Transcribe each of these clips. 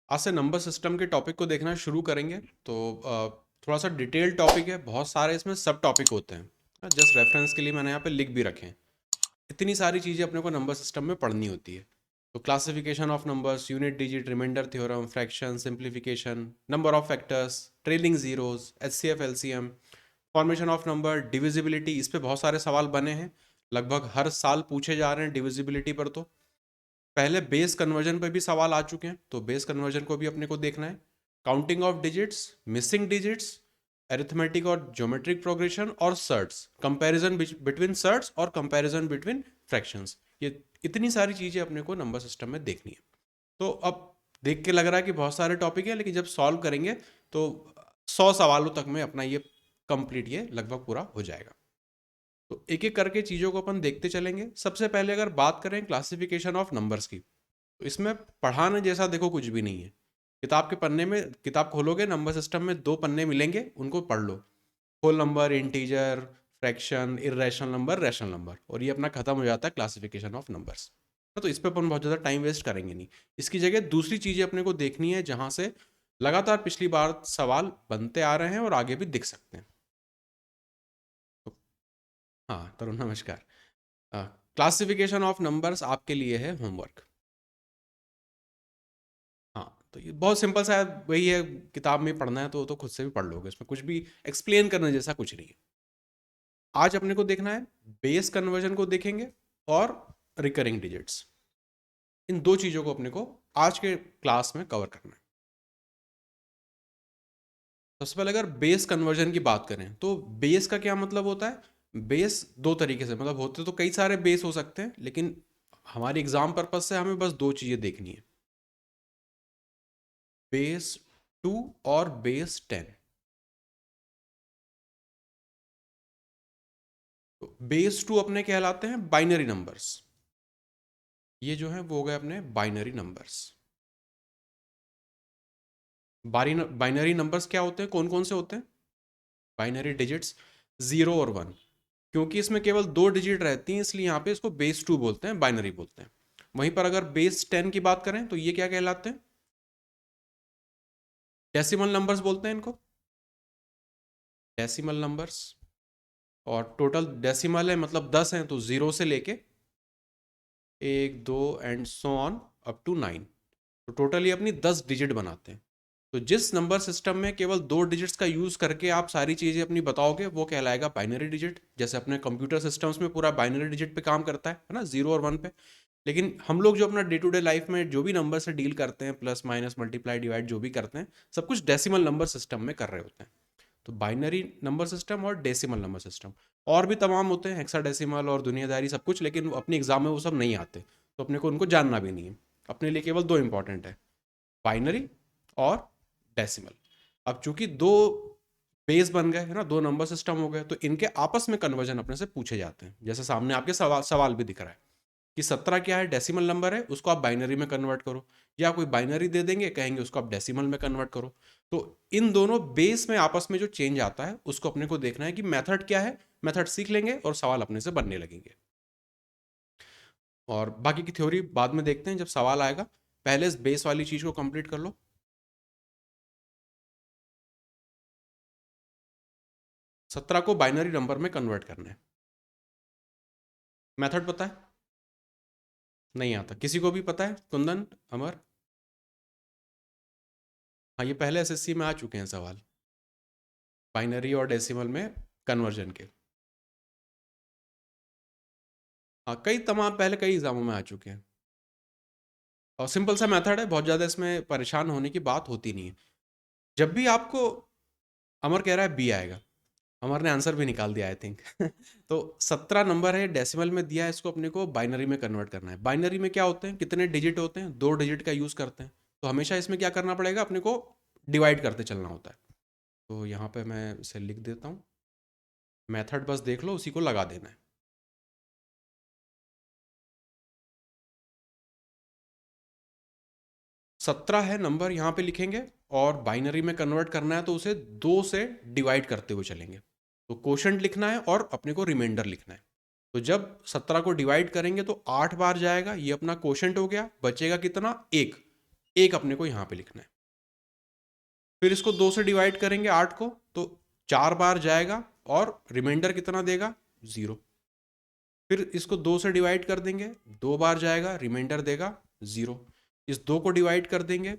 आज से number system के टॉपिक को देखना शुरू करेंगे तो थोड़ा सा डिटेल टॉपिक है, बहुत सारे इसमें सब टॉपिक होते हैं। जस्ट रेफरेंस के लिए मैंने यहाँ पे लिख भी रखे हैं। इतनी सारी चीज़ें अपने को नंबर सिस्टम में पढ़नी होती है। तो classification of numbers, unit digit, remainder theorem, fraction, simplification, number of factors, trailing zeros, HCF, LCM, formation of number, divisibility, इस पे बहुत सारे सवाल बने हैं। लगभग हर साल पूछे जा रहे हैं डिविजिबिलिटी पर। तो पहले बेस कन्वर्जन पर भी सवाल आ चुके हैं, तो बेस कन्वर्जन को भी अपने को देखना है। Counting of digits, missing digits, arithmetic और ज्योमेट्रिक प्रोग्रेशन और सर्ट्स, कंपैरिजन बिटवीन सर्ट्स और कंपैरिजन बिटवीन फ्रैक्शंस। ये इतनी सारी चीज़ें अपने को नंबर सिस्टम में देखनी है। तो अब देख के लग रहा है कि बहुत सारे टॉपिक है, लेकिन जब सॉल्व करेंगे तो 100 सवालों तक में अपना ये कंप्लीट ये लगभग पूरा हो जाएगा। तो एक एक करके चीज़ों को अपन देखते चलेंगे। सबसे पहले अगर बात करें क्लासिफिकेशन ऑफ नंबर्स की, तो इसमें पढ़ाने जैसा देखो कुछ भी नहीं है। किताब के पन्ने में, किताब खोलोगे नंबर सिस्टम में 2 पन्ने मिलेंगे, उनको पढ़ लो। Whole number, integer, fraction, irrational number, rational number, और ये अपना खत्म हो जाता है क्लासिफिकेशन ऑफ नंबर्स। तो इस पर अपन बहुत ज़्यादा टाइम वेस्ट करेंगे नहीं। इसकी जगह दूसरी चीज़ें अपने को देखनी है जहाँ से लगातार पिछली बार सवाल बनते आ रहे हैं और आगे भी दिख सकते हैं। तो हाँ तरुण, नमस्कार। क्लासिफिकेशन ऑफ नंबर्स आपके लिए है होमवर्क। हाँ, तो ये बहुत सिंपल सा है, वही है। किताब में पढ़ना है तो खुद से भी पढ़ लोगे, इसमें कुछ भी एक्सप्लेन करने जैसा कुछ नहीं है। आज अपने को देखना है, बेस कन्वर्जन को देखेंगे और रिकरिंग डिजिट्स। इन दो चीज़ों को अपने को आज के क्लास में कवर करना है। सबसे पहले अगर बेस कन्वर्जन की बात करें तो बेस का क्या मतलब होता है। बेस दो तरीके से, मतलब होते तो कई सारे बेस हो सकते हैं, लेकिन हमारी एग्जाम पर्पज से हमें बस दो चीज़ें देखनी है, बेस 2 और बेस 10। तो बेस 2 अपने कहलाते हैं बाइनरी नंबर्स। ये जो है वो हो गए अपने बाइनरी नंबर्स। बाइनरी नंबर्स क्या होते हैं, कौन कौन से होते हैं? बाइनरी डिजिट्स 0 और 1। क्योंकि इसमें केवल 2 डिजिट रहती हैं, इसलिए यहाँ पे इसको बेस 2 बोलते हैं, बाइनरी बोलते हैं। वहीं पर अगर बेस 10 की बात करें तो ये क्या कहलाते हैं? डेसिमल नंबर्स बोलते हैं इनको, डेसिमल नंबर्स। और टोटल डेसिमल है मतलब 10 हैं, तो 0 से लेके 1 2 and so on up to 9। तो टोटली अपनी 10 डिजिट बनाते हैं। तो जिस नंबर सिस्टम में केवल 2 डिजिट्स का यूज़ करके आप सारी चीज़ें अपनी बताओगे, वो कहलाएगा बाइनरी डिजिट। जैसे अपने कंप्यूटर सिस्टम्स में पूरा बाइनरी डिजिट पे काम करता है ना, 0 और 1 पे। लेकिन हम लोग जो अपना डे टू डे लाइफ में जो भी नंबर से डील करते हैं, प्लस माइनस मल्टीप्लाई डिवाइड जो भी करते हैं, सब कुछ डेसिमल नंबर सिस्टम में कर रहे होते हैं। तो बाइनरी नंबर सिस्टम और डेसिमल नंबर सिस्टम, और भी तमाम होते हैं, हेक्साडेसिमल और दुनियादारी सब कुछ, लेकिन अपने एग्जाम में वो सब नहीं आते, तो अपने को उनको जानना भी नहीं है। अपने लिए केवल दो इंपॉर्टेंट है, बाइनरी और डेसिमल। अब चूंकि दो बेस बन गए है ना, दो नंबर सिस्टम हो गए, तो इनके आपस में कन्वर्जन अपने से पूछे जाते हैं। जैसे सामने आपके सवाल भी दिख रहा है कि 17 क्या है, डेसिमल नंबर है, उसको आप बाइनरी में कन्वर्ट करो। या कोई बाइनरी दे देंगे, कहेंगे उसको आप डेसिमल में कन्वर्ट करो। तो इन दोनों बेस में आपस में जो चेंज आता है उसको अपने को देखना है कि मेथड क्या है। मेथड सीख लेंगे और सवाल अपने से बनने लगेंगे। और बाकी की थ्योरी बाद में देखते हैं जब सवाल आएगा। पहले इस बेस वाली चीज को कंप्लीट कर लो। 17 को बाइनरी नंबर में कन्वर्ट करना है। मेथड पता है? नहीं आता किसी को भी पता है? कुंदन, अमर? हाँ, ये पहले एसएससी में आ चुके हैं सवाल, बाइनरी और डेसिमल में कन्वर्जन के। हाँ, कई तमाम पहले कई एग्जामों में आ चुके हैं। और सिंपल सा मेथड है, बहुत ज़्यादा इसमें परेशान होने की बात होती नहीं है। जब भी आपको, अमर कह रहा है बी आएगा, अमर ने आंसर भी निकाल दिया आई थिंक। तो 17 नंबर है, डेसिमल में दिया है, इसको अपने को बाइनरी में कन्वर्ट करना है। बाइनरी में क्या होते हैं, कितने डिजिट होते हैं? 2 डिजिट का यूज़ करते हैं। तो हमेशा इसमें क्या करना पड़ेगा, अपने को डिवाइड करते चलना होता है। तो यहाँ पे मैं इसे लिख देता हूँ। मेथड बस देख लो, उसी को लगा देना है। 17 है नंबर, यहाँ पे लिखेंगे, और बाइनरी में कन्वर्ट करना है तो उसे 2 से डिवाइड करते हुए चलेंगे। तो कोशंट लिखना है और अपने को रिमाइंडर लिखना है। तो जब 17 को डिवाइड करेंगे तो 8 बार जाएगा, ये अपना कोशंट हो गया, बचेगा कितना? 1। 1 अपने को यहाँ पे लिखना है। फिर इसको 2 से डिवाइड करेंगे 8 को, तो 4 बार जाएगा और रिमाइंडर कितना देगा, 0। फिर इसको 2 से डिवाइड कर देंगे, 2 बार जाएगा, रिमाइंडर देगा 0। इस 2 को डिवाइड कर देंगे,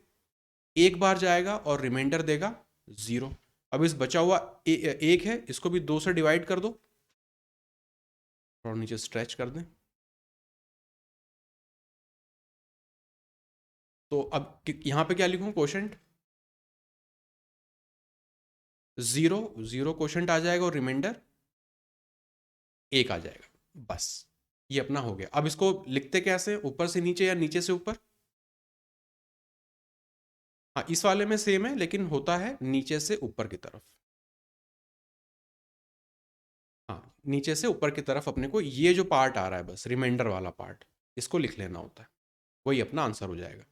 1 बार जाएगा और रिमाइंडर देगा 0। अब इस बचा हुआ 1 है, इसको भी 2 से डिवाइड कर दो, थोड़ा नीचे स्ट्रेच कर दें। तो अब यहाँ पे क्या लिखूं, क्वोशंट 0, 0 क्वोशंट आ जाएगा और रिमाइंडर 1 आ जाएगा। बस ये अपना हो गया। अब इसको लिखते कैसे, ऊपर से नीचे या नीचे से ऊपर? हाँ, इस वाले में सेम है, लेकिन होता है नीचे से ऊपर की तरफ। हाँ, नीचे से ऊपर की तरफ अपने को ये जो पार्ट आ रहा है, बस रिमाइंडर वाला पार्ट, इसको लिख लेना होता है, वही अपना आंसर हो जाएगा।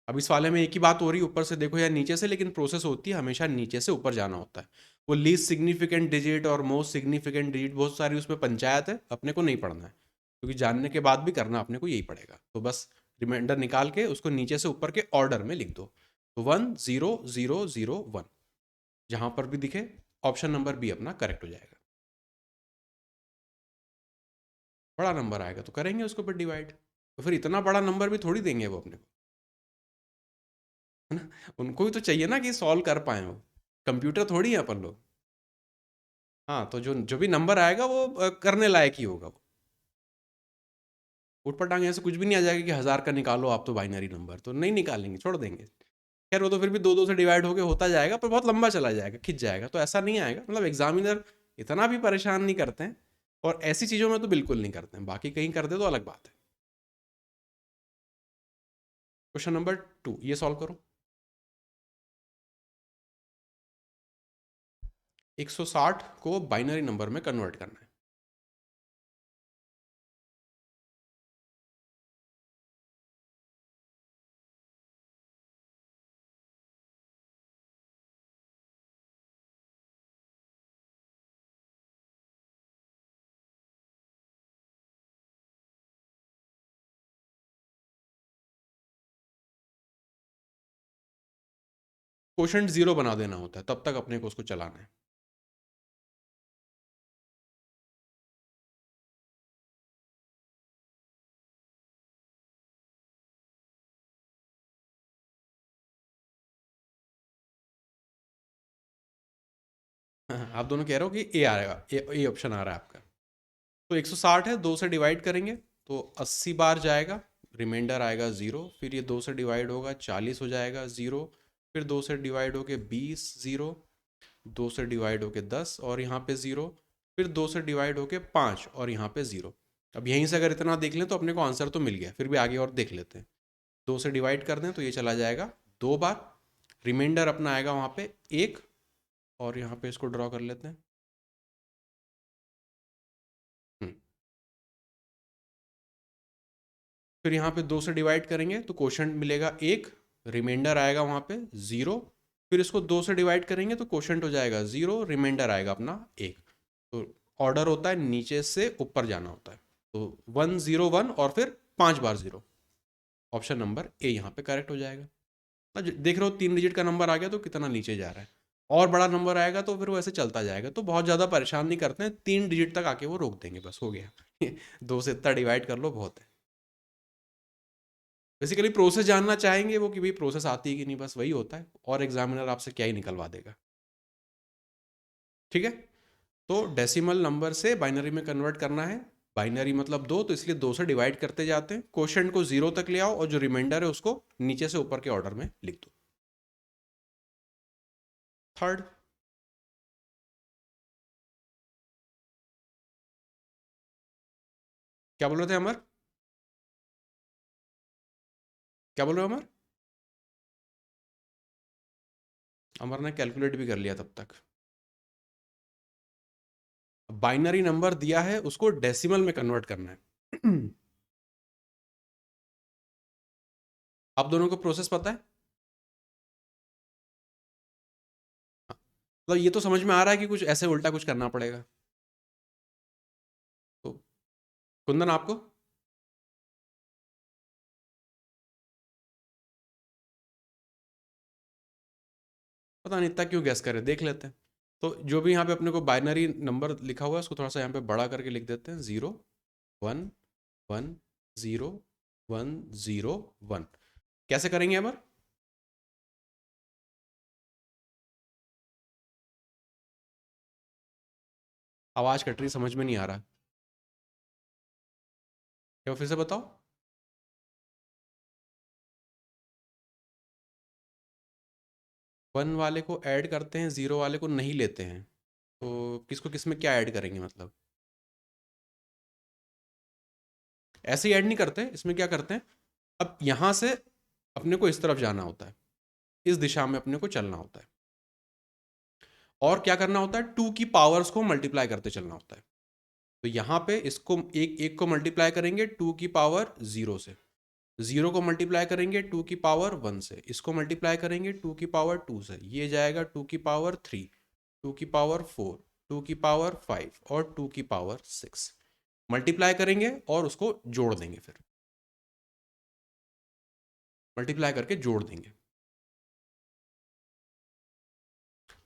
अब इस वाले में एक ही बात हो रही है, ऊपर से देखो या नीचे से, लेकिन प्रोसेस होती है हमेशा नीचे से ऊपर जाना होता है। वो लीस्ट सिग्निफिकेंट डिजिट और मोस्ट सिग्निफिकेंट डिजिट बहुत सारी उसमें पंचायत है, अपने को नहीं पढ़ना है, क्योंकि जानने के बाद भी करना अपने को यही पड़ेगा। तो बस रिमाइंडर निकाल के उसको नीचे से ऊपर के ऑर्डर में लिख दो। तो 1 0 0 0 1 जहां पर भी दिखे, ऑप्शन नंबर बी अपना करेक्ट हो जाएगा। बड़ा नंबर आएगा तो करेंगे उसको फिर डिवाइड, तो फिर इतना बड़ा नंबर भी थोड़ी देंगे वो अपने को, है ना। उनको भी तो चाहिए ना कि सॉल्व कर पाए वो, कंप्यूटर थोड़ी है अपन लोग। हाँ, तो जो जो भी नंबर आएगा वो करने लायक ही होगा वो। ऊट पटांग ऐसे कुछ भी नहीं आ जाएगा कि 1000 का निकालो आप, तो बाइनरी नंबर तो नहीं निकालेंगे, छोड़ देंगे। खैर वो तो फिर भी 2 2 से डिवाइड होके होता जाएगा, पर बहुत लंबा चला जाएगा, खिंच जाएगा, तो ऐसा नहीं आएगा। मतलब एग्जामिनर इतना भी परेशान नहीं करते हैं, और ऐसी चीज़ों में तो बिल्कुल नहीं करते हैं। बाकी कहीं कर दे तो अलग बात है। क्वेश्चन नंबर 2 ये सॉल्व करो। 160 को बाइनरी नंबर में कन्वर्ट करना है। क्वोशंट 0 बना देना होता है, तब तक अपने को उसको चलाना है। आप दोनों कह रहे हो कि ए आएगा, ए ऑप्शन आ रहा है आपका। तो 160 है, 2 से डिवाइड करेंगे तो 80 बार जाएगा, रिमाइंडर आएगा 0। फिर ये 2 से डिवाइड होगा, 40 हो जाएगा 0। फिर 2 से डिवाइड होके 20, 0। 2 से डिवाइड होके 10 और यहाँ पे 0। फिर 2 से डिवाइड होके 5 और यहाँ पे 0। अब यहीं से अगर इतना देख लें तो अपने को आंसर तो मिल गया, फिर भी आगे और देख लेते हैं। 2 से डिवाइड कर दें तो ये चला जाएगा 2 बार, रिमाइंडर अपना आएगा वहाँ पे 1, और यहाँ पे इसको ड्रॉ कर लेते हैं। हम्म। फिर यहाँ पे 2 से डिवाइड करेंगे तो क्वोशंट मिलेगा 1, रिमाइंडर आएगा वहाँ पे 0। फिर इसको 2 से डिवाइड करेंगे तो क्वोशंट हो जाएगा 0, रिमाइंडर आएगा अपना 1। तो ऑर्डर होता है नीचे से ऊपर जाना होता है। तो 1 0 1 और फिर 5 बार 0। ऑप्शन नंबर ए यहाँ पे करेक्ट हो जाएगा। अब देख रहे हो 3 डिजिट का नंबर आ गया तो कितना नीचे जा रहा है, और बड़ा नंबर आएगा तो फिर वो ऐसे चलता जाएगा। तो बहुत ज़्यादा परेशान नहीं करते हैं, 3 डिजिट तक आके वो रोक देंगे, बस हो गया। 2 से इतना डिवाइड कर लो, बहुत है। बेसिकली प्रोसेस जानना चाहेंगे वो कि भाई प्रोसेस आती है कि नहीं, बस वही होता है, और एग्जामिनर आपसे क्या ही निकलवा देगा। ठीक है, तो डेसिमल नंबर से बाइनरी में कन्वर्ट करना है। बाइनरी मतलब 2, तो इसलिए 2 से डिवाइड करते जाते हैं। क्वोशंट को 0 तक ले आओ और जो रिमाइंडर है उसको नीचे से ऊपर के ऑर्डर में लिख दो। थर्ड, क्या बोल रहे थे अमर? क्या बोल रहे हो अमर? अमर ने कैलकुलेट भी कर लिया तब तक। बाइनरी नंबर दिया है, उसको डेसिमल में कन्वर्ट करना है। आप दोनों को प्रोसेस पता है? हाँ, मतलब ये तो समझ में आ रहा है कि कुछ ऐसे उल्टा कुछ करना पड़ेगा। तो कुंदन आपको? पता नहीं इतना क्यों गैस करे, देख लेते हैं। तो जो भी यहाँ पे अपने को बाइनरी नंबर लिखा हुआ है उसको थोड़ा सा यहाँ पे बड़ा करके लिख देते हैं, 0 1 1 0 1 0 1। कैसे करेंगे अमर? आवाज कट रही, समझ में नहीं आ रहा, क्या फिर से बताओ। 1 वाले को ऐड करते हैं, 0 वाले को नहीं लेते हैं, तो किसको किस में क्या ऐड करेंगे मतलब? ऐसे ही ऐड नहीं करते, इसमें क्या करते हैं, अब यहां से अपने को इस तरफ जाना होता है, इस दिशा में अपने को चलना होता है, और क्या करना होता है, टू की पावर्स को मल्टीप्लाई करते चलना होता है। तो यहां पे इसको एक एक को मल्टीप्लाई करेंगे टू की पावर 0 से, 0 को मल्टीप्लाई करेंगे टू की पावर 1 से, इसको मल्टीप्लाई करेंगे टू की पावर 2 से, ये जाएगा टू की पावर 3, टू की पावर 4, टू की पावर 5 और टू की पावर 6। मल्टीप्लाई करेंगे और उसको जोड़ देंगे, फिर मल्टीप्लाई करके जोड़ देंगे।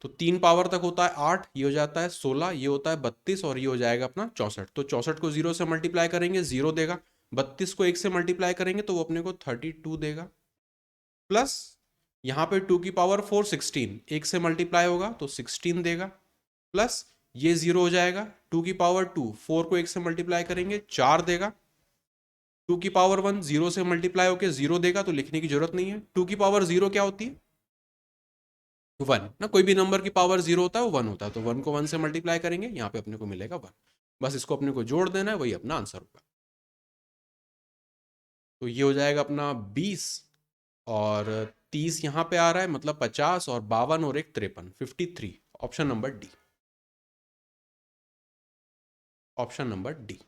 तो 3 पावर तक होता है 8, ये हो जाता है 16, ये होता है 32 और ये हो जाएगा अपना 64। तो 64 को 0 से मल्टीप्लाई करेंगे 0 देगा, 32 को 1 से मल्टीप्लाई करेंगे तो वो अपने को 32 देगा, प्लस यहाँ पे 2 की पावर 4 16, 1 से मल्टीप्लाई होगा तो 16 देगा, प्लस ये 0 हो जाएगा, 2 की पावर 2 4 को 1 से मल्टीप्लाई करेंगे 4 देगा, 2 की पावर 1 0 से मल्टीप्लाई होकर 0 देगा, तो लिखने की जरूरत नहीं है। 2 की पावर 0 क्या होती है? 1 ना, कोई भी नंबर की पावर 0 होता है वो 1 होता है, तो 1 को 1 से मल्टीप्लाई करेंगे, यहाँ पे अपने को मिलेगा 1। बस इसको अपने को जोड़ देना है, वही अपना आंसर होगा। तो ये हो जाएगा अपना 20 और 30 यहाँ पे आ रहा है, मतलब 50 और 52 और 1 53, 53। Option number D, option number D.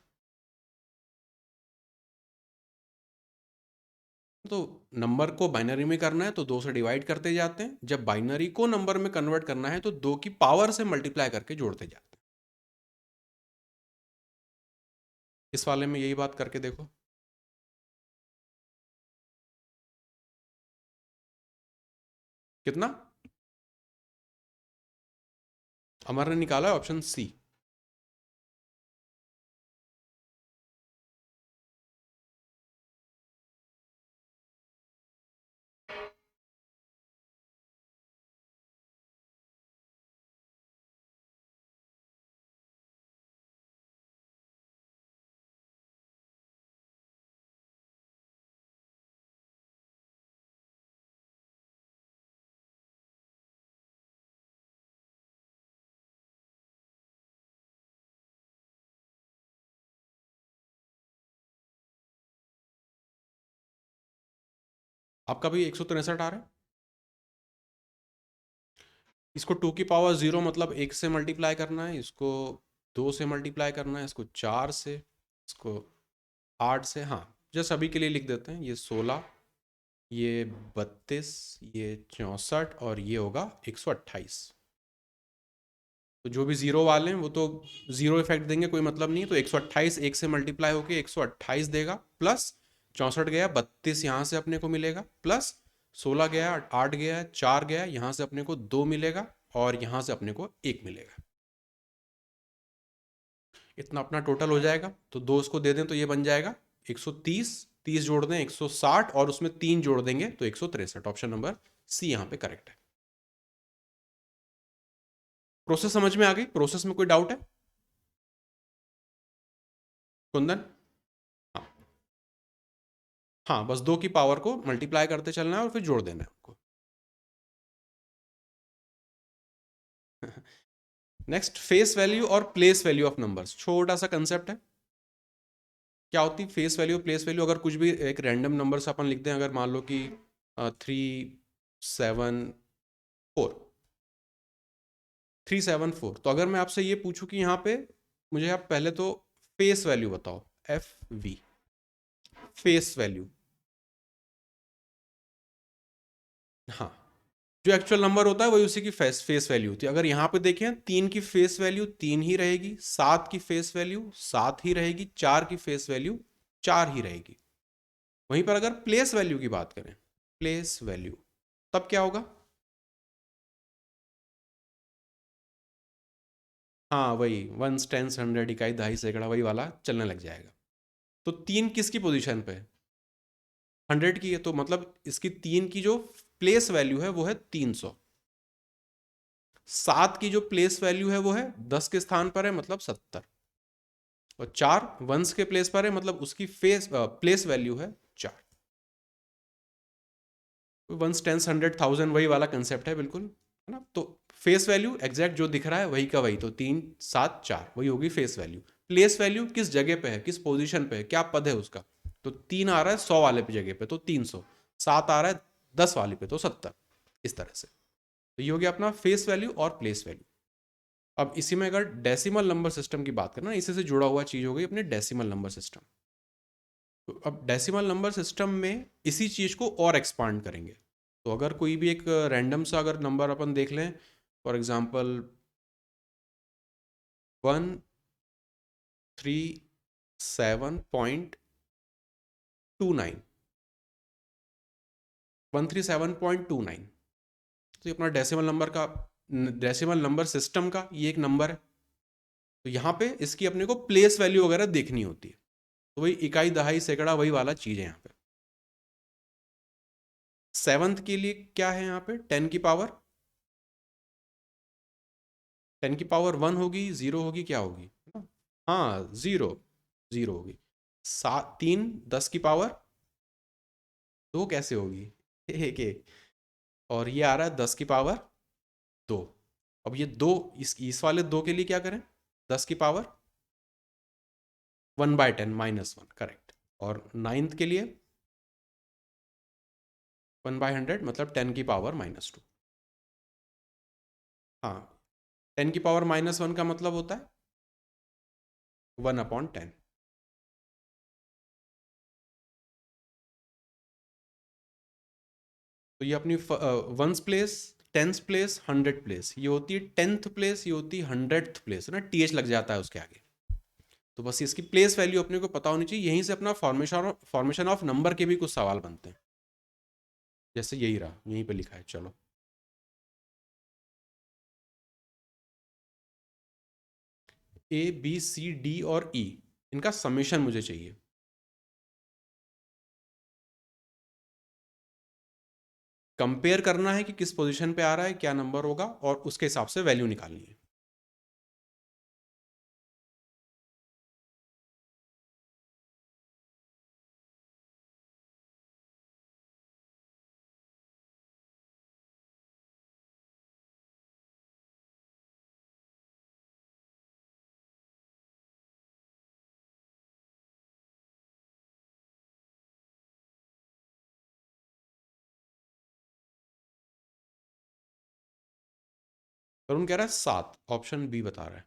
तो नंबर को बाइनरी में करना है तो 2 से डिवाइड करते जाते हैं, जब बाइनरी को नंबर में कन्वर्ट करना है तो 2 की पावर से मल्टीप्लाई करके जोड़ते जाते हैं। इस वाले में यही बात करके देखो। कितना? अमर ने निकाला है ऑप्शन सी। आपका भी 163 आ रहा है। इसको 2 की पावर 0 मतलब 1 से मल्टीप्लाई करना है, इसको 2 से मल्टीप्लाई करना है, इसको 4 से, इसको 8 से। हाँ, जस्ट अभी के लिए लिख देते हैं, ये 16, ये 32, ये 64 और ये होगा 128। तो जो भी जीरो वाले हैं वो तो जीरो इफेक्ट देंगे, कोई मतलब नहीं है। तो 128 1 से मल्टीप्लाई होके 128 देगा, प्लस 64 गया, 32 यहाँ से अपने को मिलेगा, प्लस 16 गया, 8 गया, 4 गया, यहाँ से अपने को 2 मिलेगा और यहाँ से अपने को 1 मिलेगा। इतना अपना टोटल हो जाएगा। तो 2 इसको दे दें तो ये बन जाएगा 130, 30 जोड़ दें 160 और उसमें 3 जोड़ देंगे तो 163। ऑप्शन नंबर सी यहाँ पे करेक्ट है। प्रोसेस समझ में आ गई? प्रोसेस में कोई डाउट है कुंदन? हाँ, हाँ, बस 2 की पावर को मल्टीप्लाई करते चलना है और फिर जोड़ देना है उनको। नेक्स्ट, फेस वैल्यू और प्लेस वैल्यू ऑफ नंबर्स। छोटा सा कंसेप्ट है। क्या होती है फेस वैल्यू प्लेस वैल्यू? अगर कुछ भी एक रैंडम नंबर से अपन लिखते हैं, अगर मान लो कि 374, 374, तो अगर मैं आपसे ये पूछूं कि यहाँ पे मुझे आप पहले तो फेस वैल्यू बताओ, FV, फेस वैल्यू। हाँ, जो एक्चुअल नंबर होता है वही उसी की फेस वैल्यू होती है। अगर यहाँ पे देखें, 3 की फेस वैल्यू 3 ही रहेगी, 7 की फेस वैल्यू 7 ही रहेगी, 4 की फेस वैल्यू 4 ही रहेगी। वहीं पर अगर प्लेस वैल्यू की बात करें, प्लेस वैल्यू, तब क्या होगा? हाँ वही, वंस टेंस हंड्रेड, इकाई दहाई सैकड़ा, वही वाला चलने लग जाएगा। तो 3 किसकी पोजीशन पे है? 100 की है, तो मतलब इसकी 3 की जो प्लेस वैल्यू है वो है 300। 7 की जो प्लेस वैल्यू है वो है 10 के स्थान पर है, मतलब 70। और 4 वंस के प्लेस पर है, मतलब उसकी प्लेस वैल्यू है 4। वंस टेंस हंड्रेड थाउजेंड, वही वाला कंसेप्ट है बिल्कुल, है ना। तो फेस वैल्यू एग्जैक्ट जो दिख रहा है वही का वही, तो 3 7 4 वही होगी फेस वैल्यू। प्लेस वैल्यू किस जगह पे है, किस पोजीशन पे है, क्या पद है उसका। तो 3 आ रहा है 100 वाले पे जगह पे तो 300, 7 आ रहा है 10 वाले पे तो 70, इस तरह से। तो ये हो गया अपना फेस वैल्यू और प्लेस वैल्यू। अब इसी में अगर डेसिमल नंबर सिस्टम की बात करना, इसी से जुड़ा हुआ चीज हो गई अपने डेसिमल नंबर सिस्टम। तो अब डेसिमल नंबर सिस्टम में इसी चीज को और एक्सपांड करेंगे। तो अगर कोई भी एक रैंडम सा अगर नंबर अपन देख लें, फॉर एग्जांपल 137.29, 137.29, तो ये अपना डेसिमल नंबर सिस्टम का ये एक नंबर है। तो यहाँ पे इसकी अपने को प्लेस वैल्यू वगैरह देखनी होती है। तो वही इकाई दहाई सैकड़ा वही वाला चीज है यहाँ पे। सेवंथ के लिए क्या है यहाँ पे, 10 की पावर 1 होगी, 0 होगी, क्या होगी, है ना? हाँ, जीरो, जीरो होगी। 3 10 की पावर 2 कैसे होगी, एक एक। और ये आ रहा है 10 की पावर 2। अब ये दो, इस वाले 2 के लिए क्या करें, 10 की पावर 1/10 -1, करेक्ट। और नाइन्थ के लिए 1/100, मतलब 10 की पावर -2। हाँ, 10 की पावर -1 का मतलब होता है 1/10। तो ये अपनी ones place, tenth place, 100 place, ये होती है 10th प्लेस, ये होती है 100th प्लेस, है ना, टीएच लग जाता है उसके आगे। तो बस इसकी प्लेस वैल्यू अपने को पता होनी चाहिए, यहीं से अपना फॉर्मेशन ऑफ नंबर के भी कुछ सवाल बनते हैं। जैसे यही रहा, यहीं पे लिखा है, चलो। A B C D और E, इनका समेशन मुझे चाहिए। कंपेयर करना है कि किस पोजीशन पे आ रहा है, क्या नंबर होगा, और उसके हिसाब से वैल्यू निकालनी है। तरुण कह रहा है 7, ऑप्शन बी बता रहा है।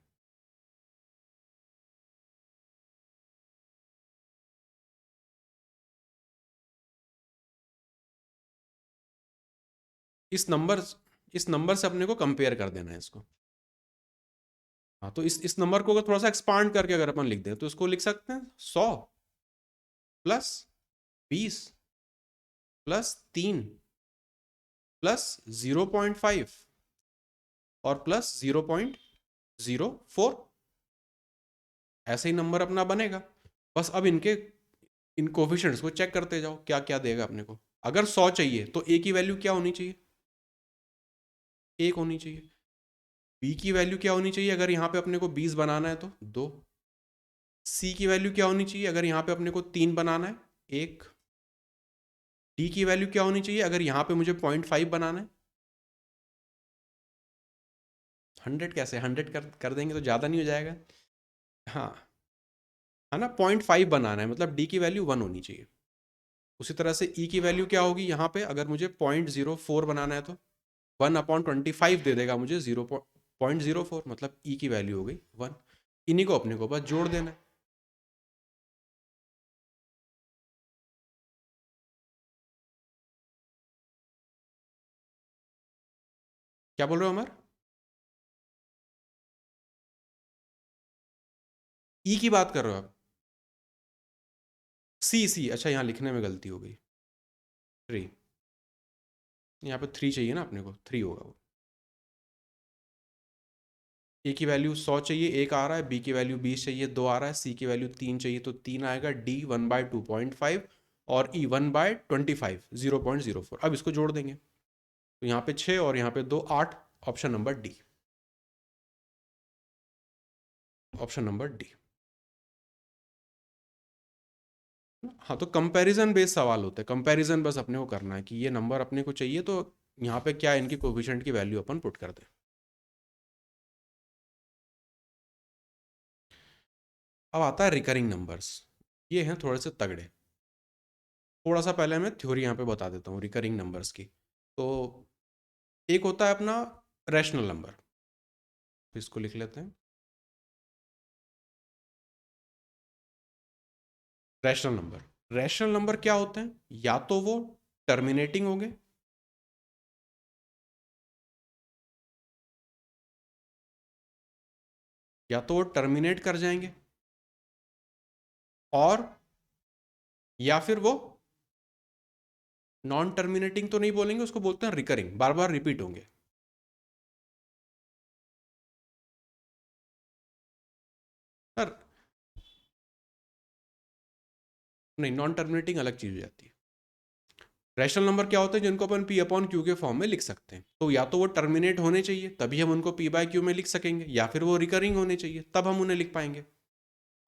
इस नंबर इस नंबर से अपने को कंपेयर कर देना है इसको। हाँ, तो इस नंबर को अगर थोड़ा सा एक्सपांड करके अगर अपन लिख दें तो इसको लिख सकते हैं 100 + 20 +3 +0.5 और +0.04, ऐसे ही नंबर अपना बनेगा। बस अब इन कोफिशिएंट्स को चेक करते जाओ क्या क्या देगा अपने को। अगर 100 चाहिए तो ए की वैल्यू क्या होनी चाहिए, 1 होनी चाहिए। बी की वैल्यू क्या होनी चाहिए अगर यहाँ पे अपने को 20 बनाना है तो 2। सी की वैल्यू क्या होनी चाहिए अगर यहाँ पे अपने को 3 बनाना है, 1। डी की वैल्यू क्या होनी चाहिए अगर यहाँ पे मुझे 0.5 बनाना है। 100 कैसे, 100 कर देंगे तो ज़्यादा नहीं हो जाएगा। हाँ, है ना, 0.5 बनाना है, मतलब डी की वैल्यू 1 होनी चाहिए। उसी तरह से ई की वैल्यू क्या होगी यहाँ पे, अगर मुझे 0.04 बनाना है तो 1/25 दे देगा मुझे 0.04, मतलब ई की वैल्यू हो गई 1। इन्हीं को अपने को बस जोड़ देना है। क्या बोल रहे हो अमर? ई की बात कर रहे हो आप? सी, अच्छा यहाँ लिखने में गलती हो गई। 3, यहाँ पे 3 चाहिए ना अपने को, 3 होगा वो। ए की वैल्यू 100 चाहिए, 1 आ रहा है, बी की वैल्यू 20 चाहिए, 2 आ रहा है, सी की वैल्यू 3 चाहिए तो 3 आएगा, डी 1/2.5 और ई 1/25 0.04। अब इसको जोड़ देंगे तो यहाँ पे 6 और यहाँ पे 2 8, option number D, option number D. हाँ, तो कंपैरिजन बेस्ड सवाल होते हैं, कंपैरिजन बस अपने को करना है कि ये नंबर अपने को चाहिए तो यहाँ पे क्या इनकी कोफिशिएंट की वैल्यू अपन पुट कर दें। अब आता है रिकरिंग नंबर्स, ये हैं थोड़े से तगड़े। थोड़ा सा पहले मैं थ्योरी यहाँ पे बता देता हूँ रिकरिंग नंबर्स की। तो एक होता है अपना रैशनल नंबर, इसको लिख लेते हैं। रैशनल नंबर, रैशनल नंबर क्या होते हैं? या तो वो टर्मिनेटिंग होंगे, या तो वो टर्मिनेट कर जाएंगे, और या फिर वो नॉन टर्मिनेटिंग तो नहीं बोलेंगे, उसको बोलते हैं रिकरिंग, बार बार रिपीट होंगे। सर नहीं, नॉन टर्मिनेटिंग अलग चीज हो जाती है। रैशनल नंबर क्या होते हैं जिनको अपन पी अपॉन क्यू के फॉर्म में लिख सकते हैं? तो या तो वो टर्मिनेट होने चाहिए तभी हम उनको पी बाय क्यू में लिख सकेंगे, या फिर वो रिकरिंग होने चाहिए तब हम उन्हें लिख पाएंगे।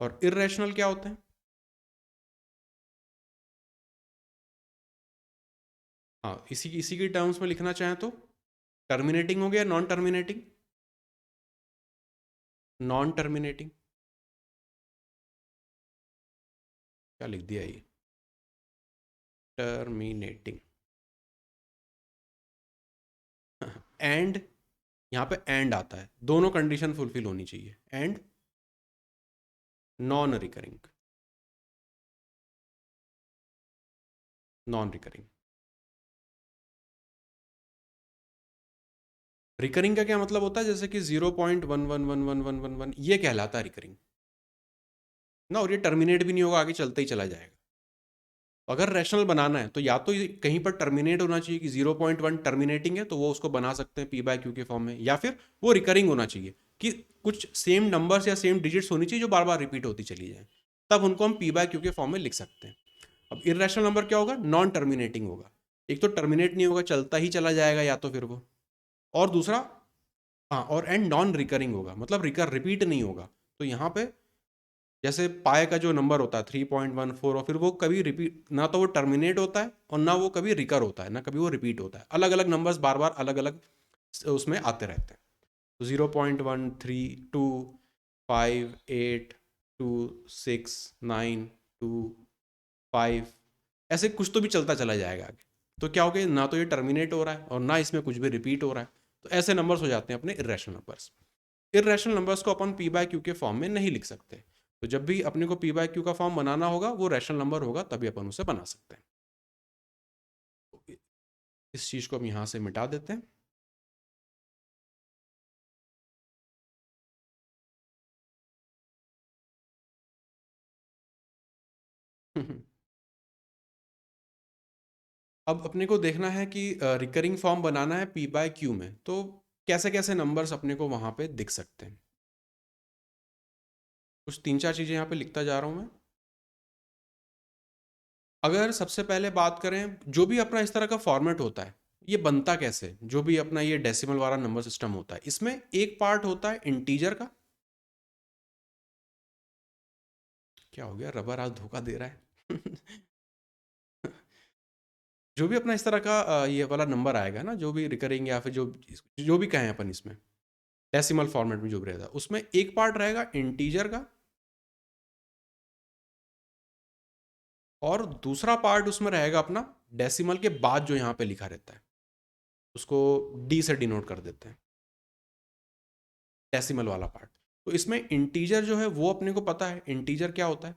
और इरेशनल क्या होते हैं? हाँ, इसी इसी की टर्म्स में लिखना चाहें तो टर्मिनेटिंग हो गया, नॉन टर्मिनेटिंग, नॉन टर्मिनेटिंग, क्या लिख दिया ये, टर्मिनेटिंग। एंड, यहाँ पे एंड आता है, दोनों कंडीशन फुलफिल होनी चाहिए, and non recurring, non recurring. Recurring का क्या मतलब होता है? जैसे कि 0.111111 ये कहलाता है रिकरिंग ना, और ये टर्मिनेट भी नहीं होगा, आगे चलते ही चला जाएगा। अगर रैशनल बनाना है तो या तो ये कहीं पर टर्मिनेट होना चाहिए कि 0.1 टर्मिनेटिंग है तो वो उसको बना सकते हैं पी बाय क्यू के फॉर्म में, या फिर वो रिकरिंग होना चाहिए कि कुछ सेम नंबर्स या सेम डिजिट्स होनी चाहिए जो बार बार रिपीट होती चली जाए, तब उनको हम पी बाय क्यू के फॉर्म में लिख सकते हैं। अब इरेशनल नंबर क्या होगा? नॉन टर्मिनेटिंग होगा, एक तो टर्मिनेट नहीं होगा, चलता ही चला जाएगा या तो फिर वो, और दूसरा, हाँ, और एंड नॉन रिकरिंग होगा, मतलब रिपीट नहीं होगा। तो यहाँ पे जैसे पाए का जो नंबर होता है 3.14, और फिर वो कभी रिपीट ना, तो वो टर्मिनेट होता है और ना वो कभी रिकर होता है, ना कभी वो रिपीट होता है, अलग अलग नंबर्स बार बार अलग अलग उसमें आते रहते हैं। तो 0.132582 6 9 2 5, ऐसे कुछ तो भी चलता चला जाएगा आगे। तो क्या हो गया, ना तो ये टर्मिनेट हो रहा है और ना इसमें कुछ भी रिपीट हो रहा है, तो ऐसे नंबर्स हो जाते हैं अपने इरेशनल नंबर्स। इरेशनल नंबर्स को अपन पी बाय क्यू के फॉर्म में नहीं लिख सकते, तो जब भी अपने को पी बाय क्यू का फॉर्म बनाना होगा वो रैशनल नंबर होगा तभी अपन उसे बना सकते हैं। तो इस चीज को हम यहां से मिटा देते हैं। अब अपने को देखना है कि रिकरिंग फॉर्म बनाना है पी बाय क्यू में, तो कैसे कैसे नंबर्स अपने को वहां पे दिख सकते हैं। कुछ 3 4 चीजें यहाँ पे लिखता जा रहा हूं मैं। अगर सबसे पहले बात करें, जो भी अपना इस तरह का फॉर्मेट होता है ये बनता कैसे, जो भी अपना ये डेसिमल वाला नंबर सिस्टम होता है, इसमें एक पार्ट होता है इंटीजर का। क्या हो गया, रबर आज धोखा दे रहा है। जो भी अपना इस तरह का ये वाला नंबर आएगा ना, जो भी रिकरिंग या फिर जो जो भी कहें अपन, इसमें डेसिमल फॉर्मेट में जो भी रहेगा उसमें एक पार्ट रहेगा इंटीजर का, और दूसरा पार्ट उसमें रहेगा अपना डेसिमल के बाद जो यहाँ पे लिखा रहता है, उसको डी से डिनोट कर देते हैं, डेसिमल वाला पार्ट। तो इसमें इंटीजर जो है वो अपने को पता है इंटीजर क्या होता है,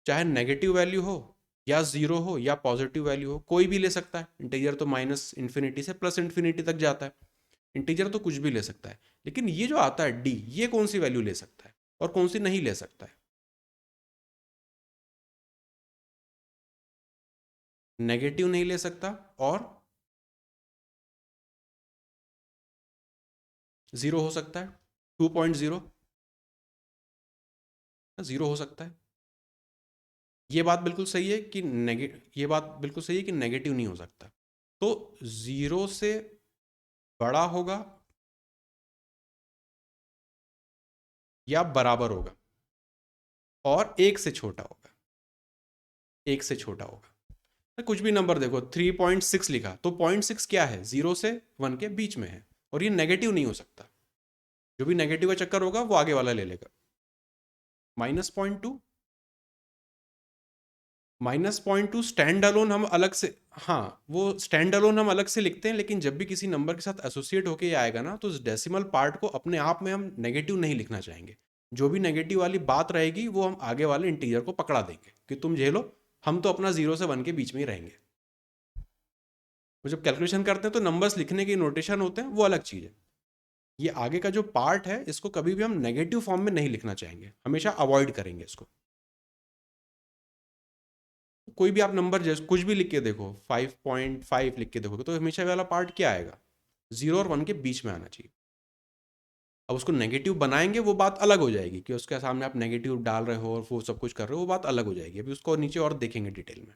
चाहे नेगेटिव वैल्यू हो या जीरो हो या पॉजिटिव वैल्यू हो, कोई भी ले सकता है इंटीजर, तो माइनस इन्फिनिटी से प्लस इन्फिनिटी तक जाता है, इंटीजर तो कुछ भी ले सकता है। लेकिन ये जो आता है डी, ये कौन सी वैल्यू ले सकता है और कौन सी नहीं ले सकता है? नेगेटिव नहीं ले सकता, और जीरो हो सकता है। 2.0 0 हो सकता है। ये बात बिल्कुल सही है कि ये बात बिल्कुल सही है कि नेगेटिव नहीं हो सकता। तो 0 से बड़ा होगा या बराबर होगा, और 1 से छोटा होगा, 1 से छोटा होगा। कुछ भी नंबर देखो, 3.6 लिखा तो 0.6 क्या है, 0 से 1 के बीच में है, और ये नेगेटिव नहीं हो सकता। जो भी नेगेटिव का चक्कर होगा वो आगे वाला ले लेगा। -0.2, -0.2 स्टैंड अलोन हम अलग से, हाँ वो स्टैंड अलोन हम अलग से लिखते हैं, लेकिन जब भी किसी नंबर के साथ एसोसिएट होके ये आएगा ना, तो उस डेसिमल पार्ट को अपने आप में हम नेगेटिव नहीं लिखना चाहेंगे। जो भी नेगेटिव वाली बात रहेगी वो हम आगे वाले इंटीजर को पकड़ा देंगे कि तुम झेलो, हम तो अपना 0 से 1 के बीच में ही रहेंगे। वो जब कैलकुलेशन करते हैं तो नंबर्स लिखने के नोटेशन होते हैं, वो अलग चीज़ है। ये आगे का जो पार्ट है इसको कभी भी हम नेगेटिव फॉर्म में नहीं लिखना चाहेंगे, हमेशा अवॉइड करेंगे इसको। कोई भी आप नंबर जैसे कुछ भी लिख के देखो, 5.5 लिख के देखोगे तो हमेशा वाला पार्ट क्या आएगा, 0 और 1 के बीच में आना चाहिए। अब उसको नेगेटिव बनाएंगे वो बात अलग हो जाएगी, कि उसके सामने आप नेगेटिव डाल रहे हो और वो सब कुछ कर रहे हो, वो बात अलग हो जाएगी। अभी उसको नीचे और देखेंगे डिटेल में।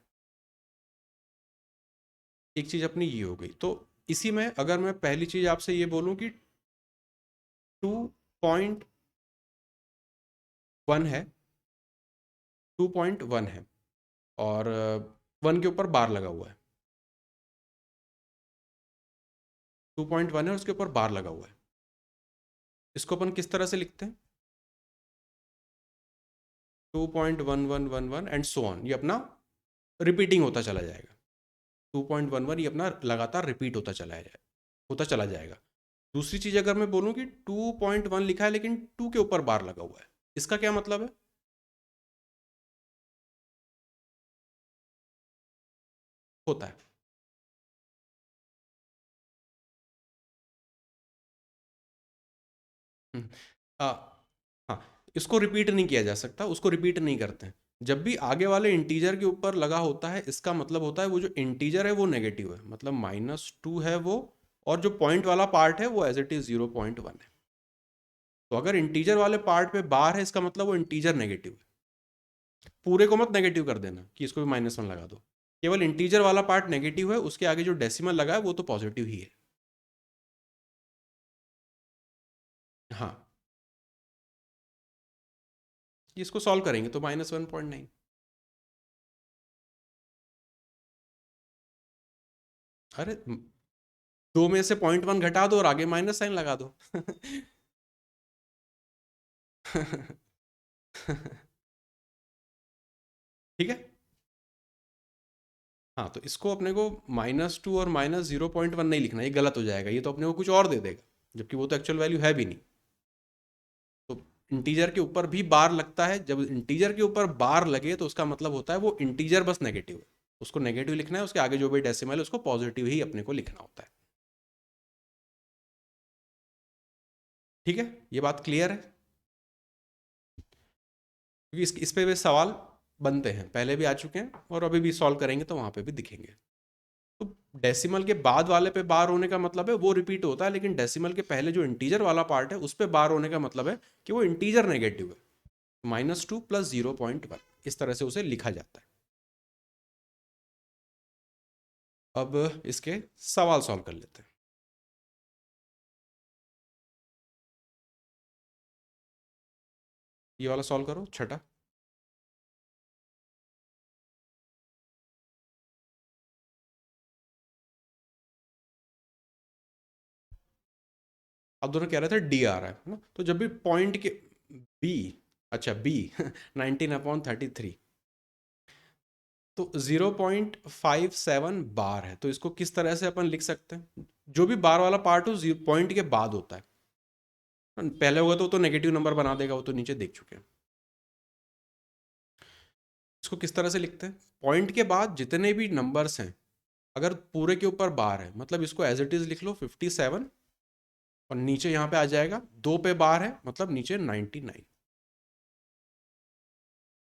एक चीज़ अपनी ये हो गई। तो इसी में अगर मैं पहली चीज़ आपसे ये बोलूँ कि 2.1 है, 2.1 है, और 1 के ऊपर बार लगा हुआ है। 2.1 है, उसके ऊपर बार लगा हुआ है। इसको अपन किस तरह से लिखते हैं, 2.1111 एंड सो ऑन, ये अपना रिपीटिंग होता चला जाएगा। 2.11 ये अपना लगातार रिपीट होता चला जाएगा। दूसरी चीज़ अगर मैं बोलूँ कि 2.1 लिखा है लेकिन 2 के ऊपर बार लगा हुआ है, इसका क्या मतलब है, होता है। हम्म, आ, हाँ, इसको रिपीट नहीं किया जा सकता, उसको रिपीट नहीं करते हैं। जब भी आगे वाले इंटीजर के ऊपर लगा होता है, इसका मतलब होता है वो जो इंटीजर है वो नेगेटिव है, मतलब -2 है वो, और जो पॉइंट वाला पार्ट है वो एज इट इज 0.1 है। तो अगर इंटीजर वाले पार्ट पे बार है, इसका मतलब वो इंटीजर नेगेटिव है। पूरे को मत नेगेटिव कर देना कि इसको भी -1 लगा दो, केवल इंटीजर वाला पार्ट नेगेटिव है, उसके आगे जो डेसिमल लगा है वो तो पॉजिटिव ही है। हाँ, इसको सॉल्व करेंगे तो -1.9। अरे, 2 में से 0.1 घटा दो और आगे माइनस साइन लगा दो। ठीक है। हाँ, तो इसको अपने को -2 और -0.1 नहीं लिखना, ये गलत हो जाएगा, ये तो अपने को कुछ और दे देगा, जबकि वो तो एक्चुअल वैल्यू है भी नहीं। तो इंटीजर के ऊपर भी बार लगता है, जब इंटीजर के ऊपर बार लगे तो उसका मतलब होता है वो इंटीजर बस नेगेटिव है, उसको नेगेटिव लिखना है, उसके आगे जो भी डेसिमल है उसको पॉजिटिव ही अपने को लिखना होता है। ठीक है, ये बात क्लियर है, क्योंकि इस पे भी सवाल बनते हैं, पहले भी आ चुके हैं और अभी भी सॉल्व करेंगे तो वहां पे भी दिखेंगे। तो डेसिमल के बाद वाले पे बार होने का मतलब है वो रिपीट होता है, लेकिन डेसिमल के पहले जो इंटीजर वाला पार्ट है उस पे बार होने का मतलब है कि वो इंटीजर नेगेटिव है। -2 + 0.1, इस तरह से उसे लिखा जाता है। अब इसके सवाल सॉल्व कर लेते हैं। ये वाला सॉल्व करो, छठा। अब दोनों कह रहे थे डी आ रहा है ना, तो जब भी पॉइंट के बी, अच्छा बी 19/33, तो 0.57 बार है, तो इसको किस तरह से अपन लिख सकते हैं, जो भी बार वाला पार्ट हो पॉइंट के बाद होता है। पहले होगा तो नेगेटिव नंबर बना देगा, वो तो नीचे देख चुके हैं। इसको किस तरह से लिखते हैं, पॉइंट के बाद जितने भी नंबर्स हैं अगर पूरे के ऊपर बार है, मतलब इसको एज इट इज लिख लो 57, और नीचे यहाँ पे आ जाएगा 2 पे बार है, मतलब नीचे 99।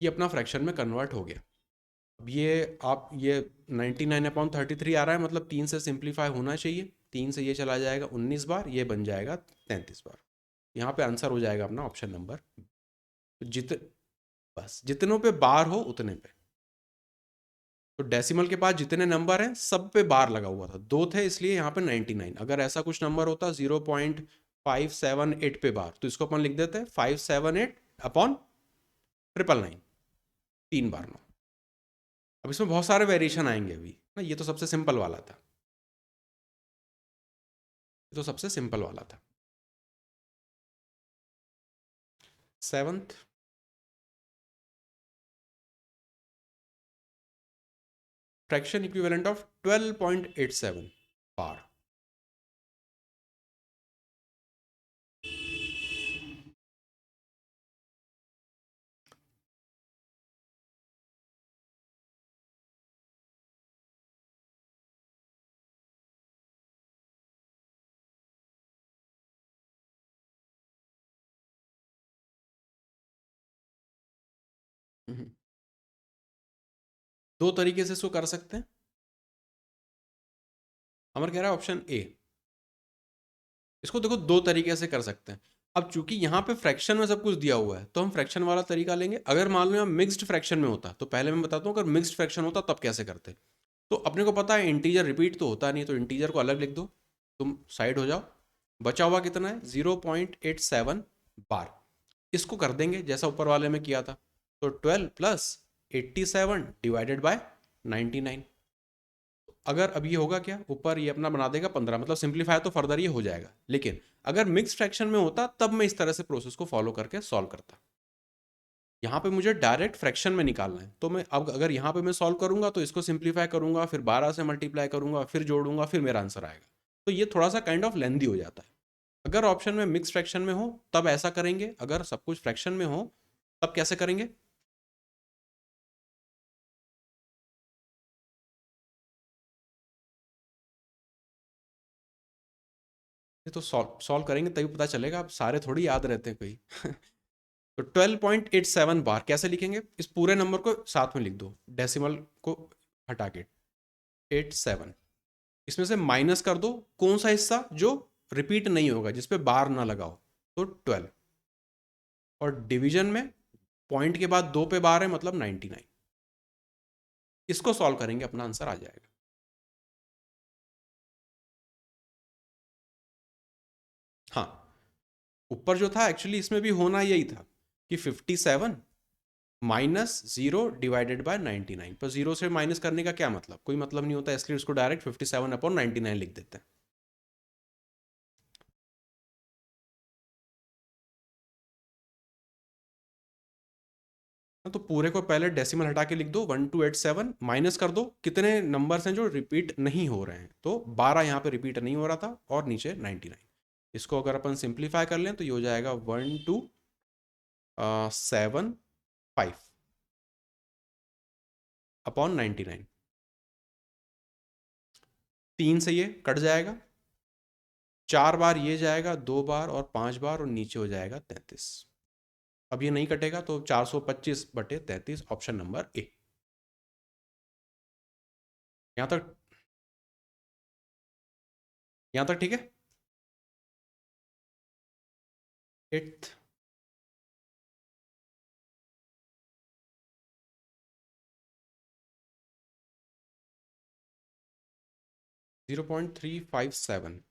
ये अपना फ्रैक्शन में कन्वर्ट हो गया। अब ये 99/33 आ रहा है, मतलब 3 से सिंप्लीफाई होना चाहिए, 3 से ये चला जाएगा 19 बार, ये बन जाएगा 33 बार। यहाँ पे आंसर हो जाएगा अपना ऑप्शन नंबर जित बस जितनों पे बार हो उतने पे। तो डेसिमल के पास जितने नंबर हैं सब पे बार लगा हुआ था, दो थे इसलिए यहाँ पे 99। अगर ऐसा कुछ नंबर होता 0.578 पे बार, तो इसको अपन लिख देते हैं 578 अपॉन 999, 3 बार 9। अब इसमें बहुत सारे वेरिएशन आएंगे अभी ना, ये तो सबसे सिंपल वाला था, ये तो सबसे सिंपल वाला था। 7th फ्रैक्शन इक्विवेलेंट ऑफ 12.87 बार। दो तरीके से इसको कर सकते हैं। अमर कह रहा है ऑप्शन ए। इसको देखो दो तरीके से कर सकते हैं। अब चूंकि यहाँ पे फ्रैक्शन में सब कुछ दिया हुआ है तो हम फ्रैक्शन वाला तरीका लेंगे। अगर मान लो यहाँ मिक्स्ड फ्रैक्शन में होता, तो पहले मैं बताता हूँ अगर मिक्स्ड फ्रैक्शन होता तब कैसे करते। तो अपने को पता है इंटीजर रिपीट तो होता नहीं, तो इंटीजर को अलग लिख दो, तुम साइड हो जाओ। बचा हुआ कितना है 0.87 बार। इसको कर देंगे जैसा ऊपर वाले में किया था, तो 12 प्लस 87 डिवाइडेड बाय 99। अगर अब ये होगा क्या, ऊपर ये अपना बना देगा 15, मतलब सिंप्लीफाई तो फर्दर ये हो जाएगा। लेकिन अगर मिक्स फ्रैक्शन में होता तब मैं इस तरह से प्रोसेस को फॉलो करके सॉल्व करता। यहाँ पे मुझे डायरेक्ट फ्रैक्शन में निकालना है, तो मैं अब अगर यहाँ पे मैं सॉल्व करूंगा तो इसको सिंप्लीफाई करूंगा, फिर 12 से मल्टीप्लाई करूंगा, फिर जोड़ूंगा, फिर मेरा आंसर आएगा। तो ये थोड़ा सा काइंड ऑफ लेंदी हो जाता है। अगर ऑप्शन में मिक्स फ्रैक्शन में हो तब ऐसा करेंगे, अगर सब कुछ फ्रैक्शन में हो तब कैसे करेंगे। ये तो सॉल्व सॉल्व करेंगे तभी पता चलेगा, अब सारे थोड़ी याद रहते हैं कोई। तो 12.87 बार कैसे लिखेंगे, इस पूरे नंबर को साथ में लिख दो, डेसिमल को हटा के 87। इसमें से माइनस कर दो कौन सा हिस्सा जो रिपीट नहीं होगा, जिसपे बार ना लगाओ, तो 12। और डिवीजन में पॉइंट के बाद दो पे बार है मतलब 99। इसको सॉल्व करेंगे अपना आंसर आ जाएगा। हाँ, ऊपर जो था एक्चुअली इसमें भी होना यही था कि 57 माइनस 0/99, पर जीरो से माइनस करने का क्या मतलब, कोई मतलब नहीं होता, इसलिए उसको डायरेक्ट 57/99 लिख देते हैं। तो पूरे को पहले डेसिमल हटा के लिख दो, 1287 माइनस कर दो कितने नंबर्स हैं जो रिपीट नहीं हो रहे हैं, तो 12 यहाँ पे रिपीट नहीं हो रहा था, और नीचे 99। इसको अगर अपन सिंप्लीफाई कर लें तो ये हो जाएगा 1275 अपॉन 99। 3 से ये कट जाएगा, 4 बार ये जाएगा, 2 बार और 5 बार, और नीचे हो जाएगा 33। अब ये नहीं कटेगा तो 425/33 ऑप्शन नंबर ए। यहाँ तक, यहाँ तक ठीक है। 8th 0.357।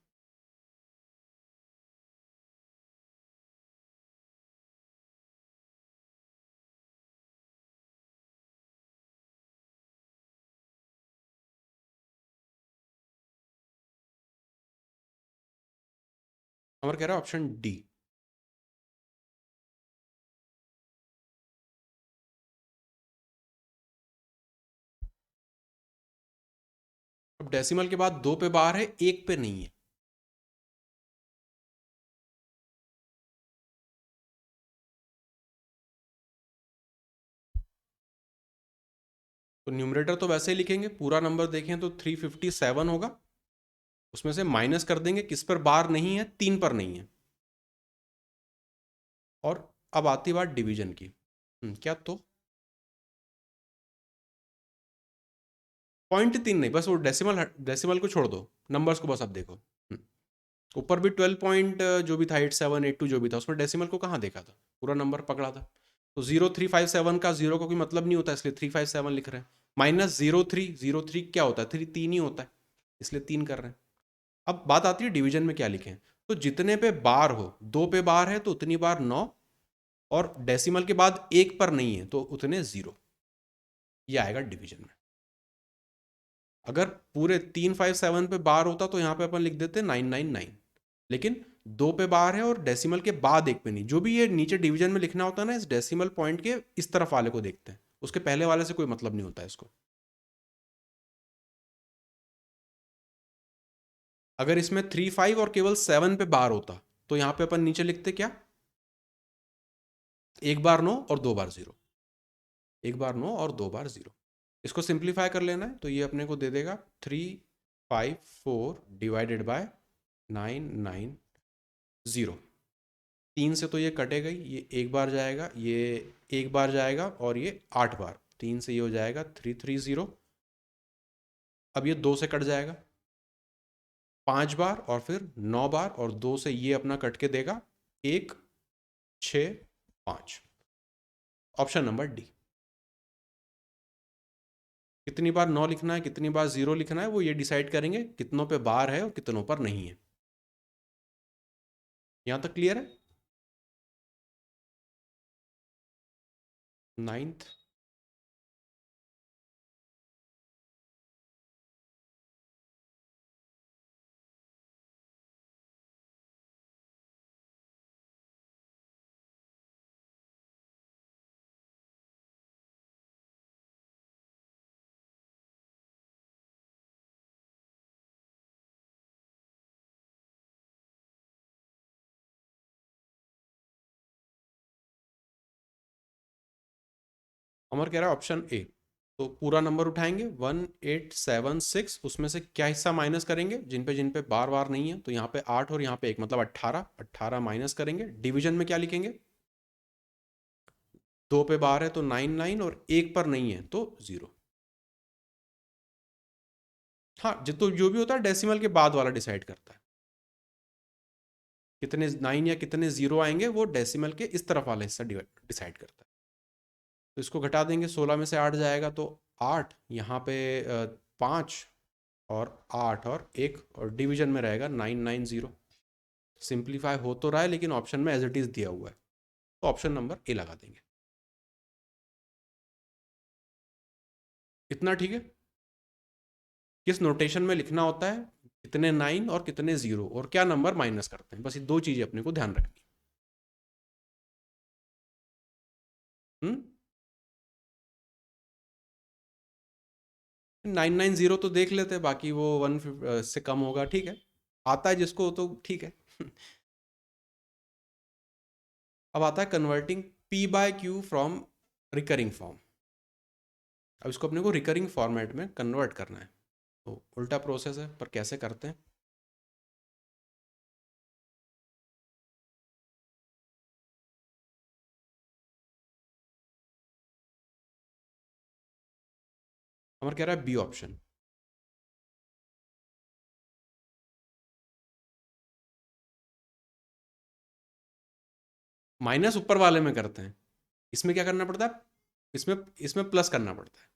अमर कह रहा है ऑप्शन डी। अब डेसिमल के बाद दो पे बार है, एक पे नहीं है। तो न्यूमरेटर तो वैसे ही लिखेंगे, पूरा नंबर देखें तो 357 होगा, उसमें से माइनस कर देंगे किस पर बार नहीं है, 3 पर नहीं है। और अब आती बात डिवीजन की। क्या तो 0.3 नहीं, बस वो डेसिमल डेसिमल को छोड़ दो, नंबर्स को बस अब देखो। ऊपर भी 12 पॉइंट जो भी था 8782 जो भी था उसमें डेसिमल को कहाँ देखा था, पूरा नंबर पकड़ा था। तो 0357 का जीरो का कोई मतलब नहीं होता, इसलिए 357 लिख रहे हैं। माइनस 03 क्या होता है, 3 3 ही होता है, इसलिए 3 कर रहे हैं। अब बात आती है डिवीजन में क्या लिखें। तो जितने पे बार हो, 2 पे बार है तो उतनी बार 9, और डेसिमल के बाद 1 पर नहीं है तो उतने 0, ये आएगा डिवीजन में। अगर पूरे 357 पे बार होता तो यहाँ पे अपन लिख देते 999, लेकिन 2 पे बार है और डेसिमल के बाद 1 पे नहीं। जो भी ये नीचे डिवीजन में लिखना होता है ना, इस डेसिमल पॉइंट के इस तरफ वाले को देखते हैं, उसके पहले वाले से कोई मतलब नहीं होता है इसको। अगर इसमें 35 और केवल 7 पे बार होता तो यहाँ पे अपन नीचे लिखते क्या, 1 बार 9 और 2 बार 0, 1 बार 9 और 2 बार 0। इसको सिंप्लीफाई कर लेना है तो ये अपने को दे देगा 354 डिवाइडेड बाय 990। 3 से तो ये कटेगा ही, ये 1 बार जाएगा, ये 1 बार जाएगा, और ये 8 बार, 3 से ये हो जाएगा 330। अब ये 2 से कट जाएगा 5 बार, और फिर 9 बार, और 2 से ये अपना कट के देगा 1 6 5। Option number D. कितनी बार 9 लिखना है, कितनी बार 0 लिखना है, वो ये डिसाइड करेंगे कितनों पे बार है और कितनों पर नहीं है। यहां तक क्लियर है? नाइन्थ। अमर कह रहा है ऑप्शन ए। तो पूरा नंबर उठाएंगे 1876, उसमें से क्या हिस्सा माइनस करेंगे, जिन पे बार बार नहीं है, तो यहाँ पे 8 और यहाँ पे 1, मतलब 18, 18 माइनस करेंगे। डिवीजन में क्या लिखेंगे, 2 पे बार है तो 99, और 1 पर नहीं है तो 0। हाँ, तो जो भी होता है डेसिमल के बाद वाला डिसाइड करता है, कितने 9 या कितने 0 आएंगे वो डेसिमल के इस तरफ वाला हिस्सा डिसाइड करता है। तो इसको घटा देंगे, 16 में से 8 जाएगा तो 8, यहाँ पे 5 और 8 और 1, और डिवीजन में रहेगा 990। सिंप्लीफाई हो तो रहा है लेकिन ऑप्शन में एज इट इज दिया हुआ है, तो ऑप्शन नंबर ए लगा देंगे। इतना ठीक है? किस नोटेशन में लिखना होता है, कितने 9 और कितने 0, और क्या नंबर माइनस करते हैं, बस ये 2 चीजें अपने को ध्यान रखनी। हम्म। 990 तो देख लेते हैं, बाकी वो 1 से कम होगा, ठीक है, आता है जिसको तो ठीक है। अब आता है converting p by q from recurring form. अब इसको अपने को रिकरिंग फॉर्मेट में कन्वर्ट करना है, तो उल्टा प्रोसेस है, पर कैसे करते हैं। हमारा कह रहा है बी ऑप्शन। माइनस ऊपर वाले में करते हैं, इसमें क्या करना पड़ता है, इसमें इसमें प्लस करना पड़ता है।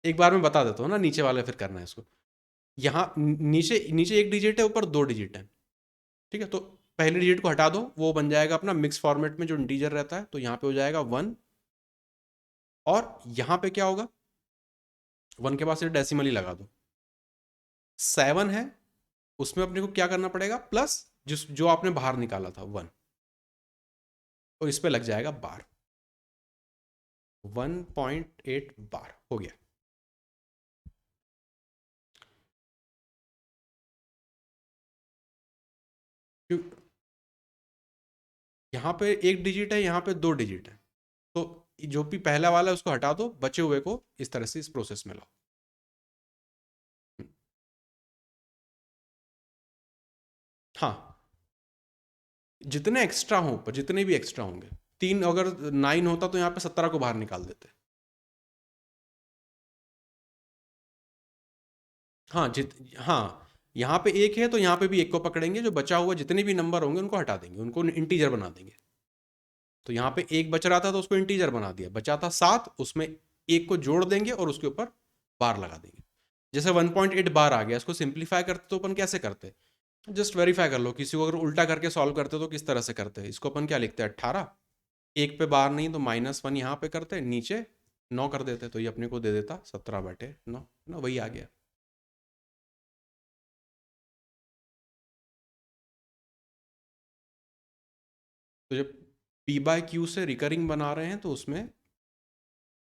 एक बार मैं बता देता हूँ ना, नीचे वाले फिर करना है इसको। यहाँ नीचे नीचे 1 डिजिट है, ऊपर 2 डिजिट है, ठीक है। तो पहले डिजिट को हटा दो, वो बन जाएगा अपना मिक्स फॉर्मेट में जो इंटीजर रहता है, तो यहाँ पे हो जाएगा 1, और यहाँ पे क्या होगा, 1 के बाद सिर्फ डेसिमल ही लगा दो। 7 है, उसमें अपने को क्या करना पड़ेगा, प्लस जिस जो आपने बाहर निकाला था 1, तो इस पे लग जाएगा बार, 1.8 बार हो गया। यहाँ पे 1 डिजिट है, यहाँ पे 2 डिजिट है, तो जो भी पहला वाला है उसको हटा दो, बचे हुए को इस तरह से इस प्रोसेस में लाओ। हाँ, जितने एक्स्ट्रा हों, पर जितने भी एक्स्ट्रा होंगे, 3 अगर 9 होता तो यहाँ पे 17 को बाहर निकाल देते। हाँ हाँ, यहाँ पे एक है तो यहाँ पे भी एक को पकड़ेंगे, जो बचा हुआ जितने भी नंबर होंगे उनको हटा देंगे, उनको इंटीजर बना देंगे। तो यहाँ पे एक बच रहा था तो उसको इंटीजर बना दिया, बचा था 7, उसमें एक को जोड़ देंगे और उसके ऊपर बार लगा देंगे। जैसे 1.8 बार आ गया, इसको सिंप्लीफाई करते तो अपन कैसे करते? जस्ट वेरीफाई कर लो, किसी को अगर उल्टा करके सॉल्व करते तो किस तरह से करते हैं? इसको अपन क्या लिखते हैं, 18, एक पे बार नहीं तो -1 यहाँ पे करते, नीचे 9 कर देते, तो ये अपने को दे देता 17/9 ना, वही आ गया। तो जब P/Q से रिकरिंग बना रहे हैं तो उसमें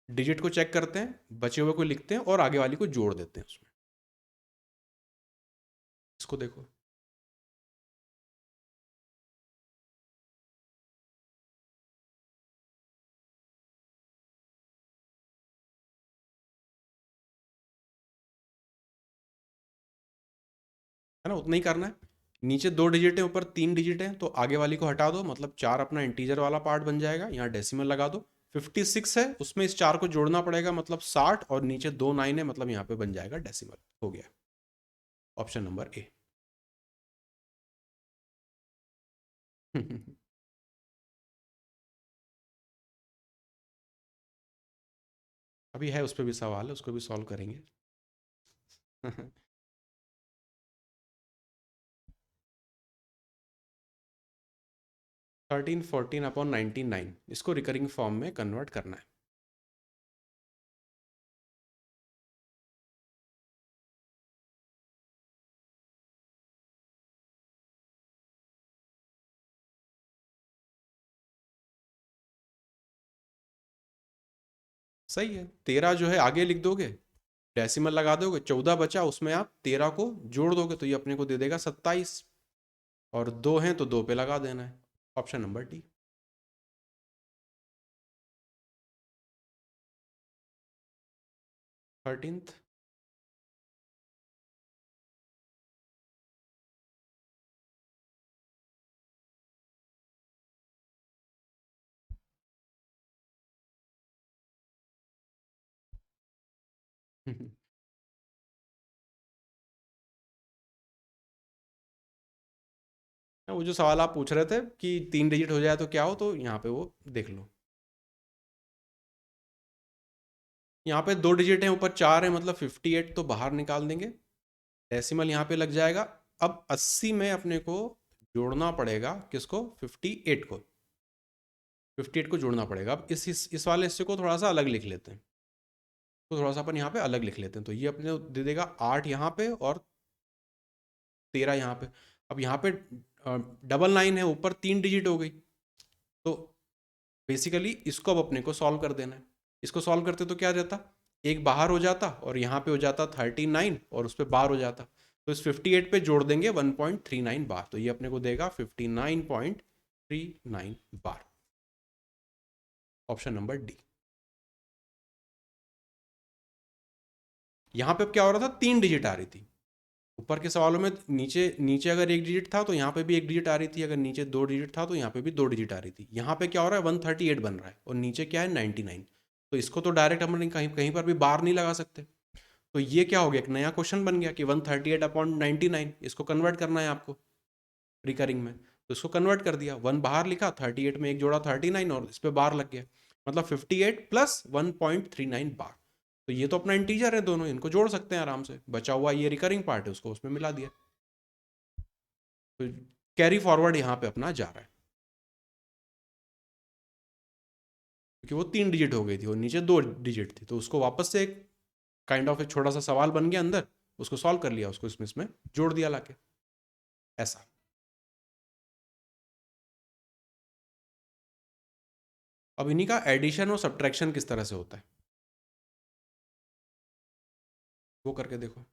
डिजिट को चेक करते हैं, बचे हुए को लिखते हैं और आगे वाली को जोड़ देते हैं उसमें। इसको देखो, है ना, उतना ही करना है। नीचे 2 डिजिट है, ऊपर 3 डिजिट है, तो आगे वाली को हटा दो, मतलब 4 अपना इंटीजर वाला पार्ट बन जाएगा, यहाँ डेसिमल लगा दो। 56 है, उसमें इस 4 को जोड़ना पड़ेगा, मतलब 60, और नीचे 2 9 है, मतलब यहाँ पे बन जाएगा डेसिमल। हो गया, ऑप्शन नंबर ए। अभी है उस पर भी सवाल है, उसको भी सॉल्व करेंगे। 13 14/99, इसको रिकरिंग फॉर्म में कन्वर्ट करना है। सही है, 13 जो है आगे लिख दोगे, डेसिमल लगा दोगे, 14 बचा, उसमें आप 13 को जोड़ दोगे तो ये अपने को दे देगा 27, और 2 हैं तो 2 पे लगा देना है। Option number D. 13th। वो जो सवाल आप पूछ रहे थे कि 3 डिजिट हो जाए तो क्या हो, तो यहाँ पे वो देख लो। यहाँ पे 2 डिजिट हैं, ऊपर 4 है, मतलब 58 तो बाहर निकाल देंगे, डेसिमल यहाँ पे लग जाएगा। अब 80 में अपने को जोड़ना पड़ेगा किसको, 58 को, 58 को जोड़ना पड़ेगा। अब इस वाले हिस्से को थोड़ा सा अलग लिख लेते हैं, तो थोड़ा सा अपन यहाँ पे अलग लिख लेते हैं, तो ये अपने को दे देगा 8 यहाँ पे और 13 यहाँ पे। अब यहाँ पे 999 है, ऊपर 3 डिजिट हो गई, तो बेसिकली इसको अब अपने को सॉल्व कर देना है। इसको सॉल्व करते तो क्या रहता, एक बाहर हो जाता और यहाँ पे हो जाता 39 और उस पर बार हो जाता, तो इस 58 पे जोड़ देंगे 1.39 बार, तो ये अपने को देगा 59.39 बार। Option number D. यहाँ पे अब क्या हो रहा था, 3 डिजिट आ रही थी, ऊपर के सवालों में नीचे नीचे अगर एक डिजिट था तो यहाँ पे भी एक डिजिट आ रही थी, अगर नीचे 2 डिजिट था तो यहाँ पे भी 2 डिजिट आ रही थी। यहाँ पे क्या हो रहा है, 138 बन रहा है और नीचे क्या है, 99। तो इसको तो डायरेक्ट हम कहीं कहीं पर भी बार नहीं लगा सकते, तो ये क्या हो गया, एक नया क्वेश्चन बन गया कि 138/99, इसको कन्वर्ट करना है आपको रिकरिंग में। तो इसको कन्वर्ट कर दिया, 1 बाहर लिखा, 38 में एक जोड़ा 39 और इस पर बार लग गया, मतलब 58 प्लस 1.39 बार। तो ये तो अपना इंटीजर है, दोनों इनको जोड़ सकते हैं आराम से, बचा हुआ ये रिकरिंग पार्ट है उसको उसमें मिला दिया। तो कैरी फॉरवर्ड यहाँ पे अपना जा रहा है, क्योंकि वो 3 डिजिट हो गई थी और नीचे 2 डिजिट थी, तो उसको वापस से एक काइंड ऑफ एक छोटा सा सवाल बन गया अंदर, उसको सॉल्व कर लिया, उसको इसमें जोड़ दिया लाके, ऐसा। अब इन्हीं का एडिशन और सब्ट्रैक्शन किस तरह से होता है, वो करके देखो।